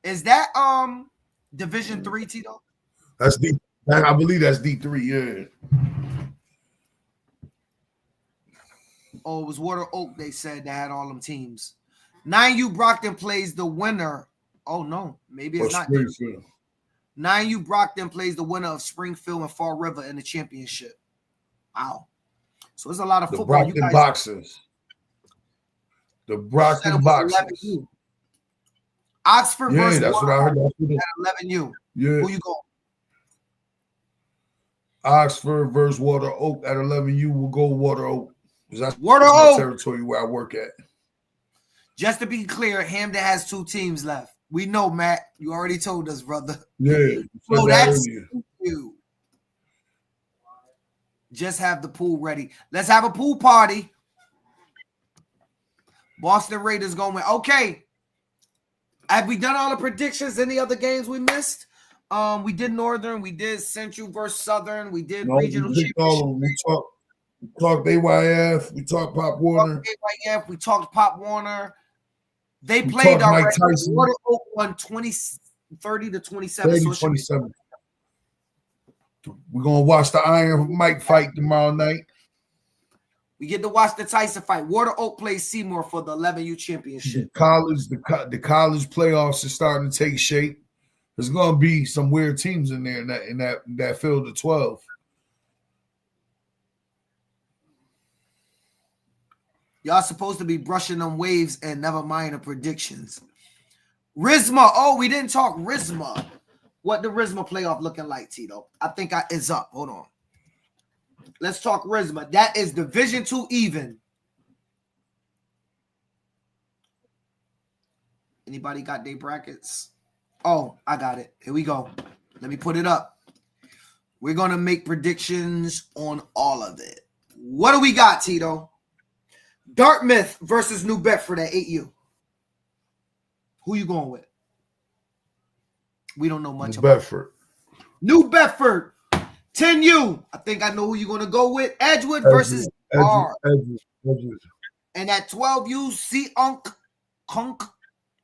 Is that Division 3, Tito? That's D. I believe that's D3. Yeah. Oh, it was Water Oak. They said that had all them teams. 9U Brockton plays the winner. Oh no, maybe it's not. 9U Brockton plays the winner of Springfield and Fall River in the championship. Wow. So there's a lot of The football. Brockton Boxers. The Brockton Boxers. Oxford versus that's what I heard. At 11U. Yeah. Who you going? Oxford versus Water Oak at 11U. We'll go Water Oak. That's Water my Oak territory where I work at. Just to be clear, Hamden has 2 teams left. We know, Matt. You already told us, brother. Yeah. So that's you. Just have the pool ready. Let's have a pool party. Boston Raiders going. Okay. Have we done all the predictions? Any other games we missed? We did Northern. We did Central versus Southern. We did regional championship. We talked AYF. We talked Pop Warner. AYF. We talked Pop Warner. They played already. Water Oak won 30 to 27. 30-27. We're going to watch the Iron Mike fight tomorrow night. We get to watch the Tyson fight. Water Oak plays Seymour for the 11U championship. The college playoffs are starting to take shape. There's going to be some weird teams in there in that field of 12. Y'all supposed to be brushing them waves and never mind the predictions. RISMA. Oh, we didn't talk RISMA. What the RISMA playoff looking like, Tito? I think it's up. Hold on. Let's talk RISMA. That is Division 2 even. Anybody got their brackets? Oh, I got it. Here we go. Let me put it up. We're going to make predictions on all of it. What do we got, Tito? Dartmouth versus New Bedford at 8U. Who you going with? We don't know much about Bedford. New Bedford. 10U. I think I know who you're going to go with. Edgewood versus R. Edgewood. And at 12U, C-Unk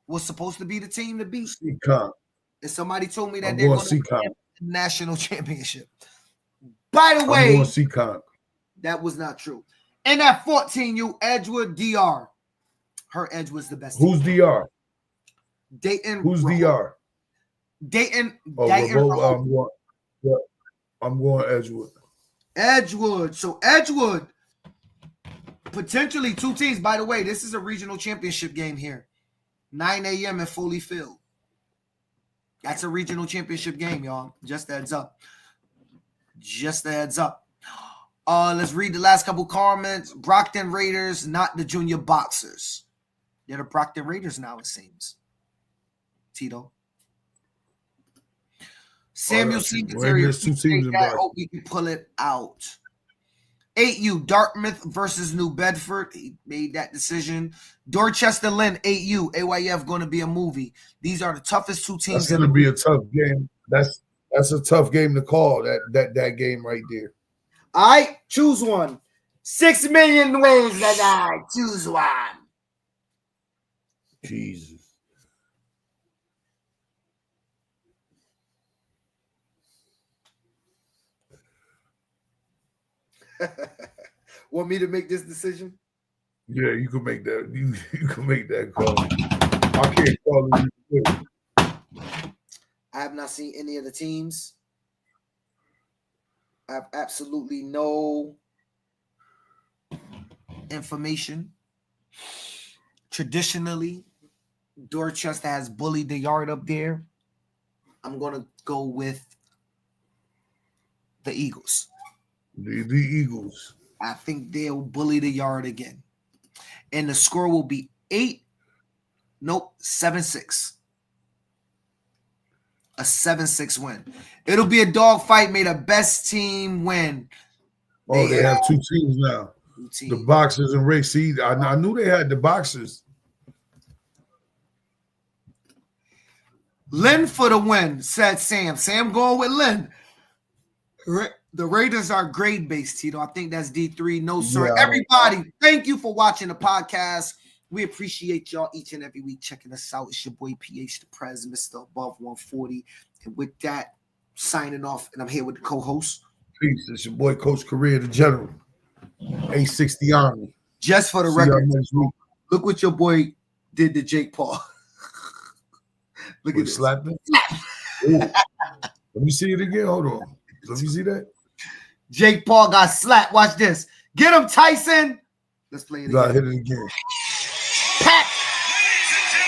was supposed to be the team to beat. C-Conk. And somebody told me that I'm they're going going to C-Conk. win the national championship. By the I'm way, going C-Conk. that was not true. And at 14U, Edgewood DR. Her Edgewood's the best Who's team. DR? Dayton. Who's DR? Dayton. Oh, Dayton. I'm going Edgewood. Edgewood. So Edgewood, potentially 2 teams. By the way, this is a regional championship game here. 9 a.m. at Foley Field. That's a regional championship game, y'all. Just a heads up. Just a heads up. Let's read the last couple comments. Brockton Raiders, not the Junior Boxers. They're the Brockton Raiders now, it seems. Tito. Samuel Secretary. There's 2 teams in I hope we can pull it out. 8U, Dartmouth versus New Bedford. He made that decision. Dorchester Lynn, 8U. AYF going to be a movie. These are the toughest 2 teams. That's going to be a tough game. That's a tough game to call, that game right there. All right, choose one. 6 million ways that I choose one. Jesus. Want me to make this decision? Yeah, you can make that. You can make that call. I can't call it. I have not seen any of the teams. I have absolutely no information. Traditionally, Dorchester has bullied the yard up there. I'm going to go with the Eagles. The Eagles. I think they'll bully the yard again. And the score will be 7-6. A 7-6 win. It'll be a dog fight. May the best team win. Oh, they have two teams now. The Boxers and Ray. See, I knew they had the Boxers. Lynn for the win, said Sam. Sam going with Lynn. The Raiders are grade-based, Tito. I think that's D3. No, sir. Yeah. Everybody, thank you for watching the podcast. We appreciate y'all each and every week checking us out. It's your boy PH the Prez, Mr. Above 140. And with that, signing off. And I'm here with the co-host. Peace. It's your boy Coach Correa, the General. A60 Army. Just for the record, look what your boy did to Jake Paul. Look at this. Slapped him? Let me see it again. Hold on. Let me see that. Jake Paul got slapped. Watch this. Get him, Tyson. Let's play it again. Got hit it again. Pat.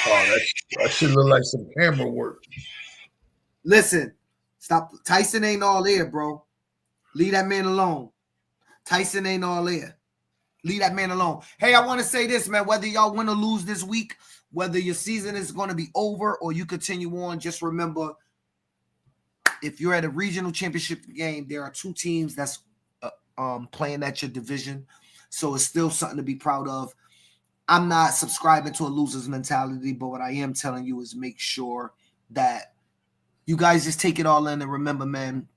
Oh, that should look like some camera work. Listen, stop. Tyson ain't all there, bro. Leave that man alone. Tyson ain't all there. Leave that man alone. Hey, I want to say this, man. Whether y'all win or lose this week, whether your season is going to be over or you continue on, just remember, if you're at a regional championship game, there are two teams that's playing at your division. So it's still something to be proud of. I'm not subscribing to a loser's mentality, but what I am telling you is make sure that you guys just take it all in and remember, man,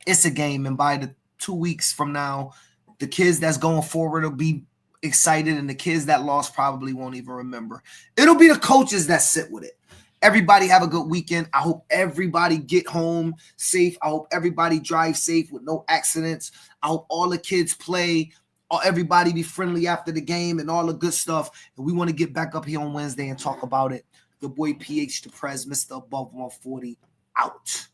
it's a game. And by the 2 weeks from now, the kids that's going forward will be excited, and the kids that lost probably won't even remember. It'll be the coaches that sit with it. Everybody have a good weekend. I hope everybody get home safe. I hope everybody drive safe with no accidents. I hope all the kids play, or everybody be friendly after the game and all the good stuff. And we want to get back up here on Wednesday and talk about it. The boy PH the Prez, Mr. Above 140, out.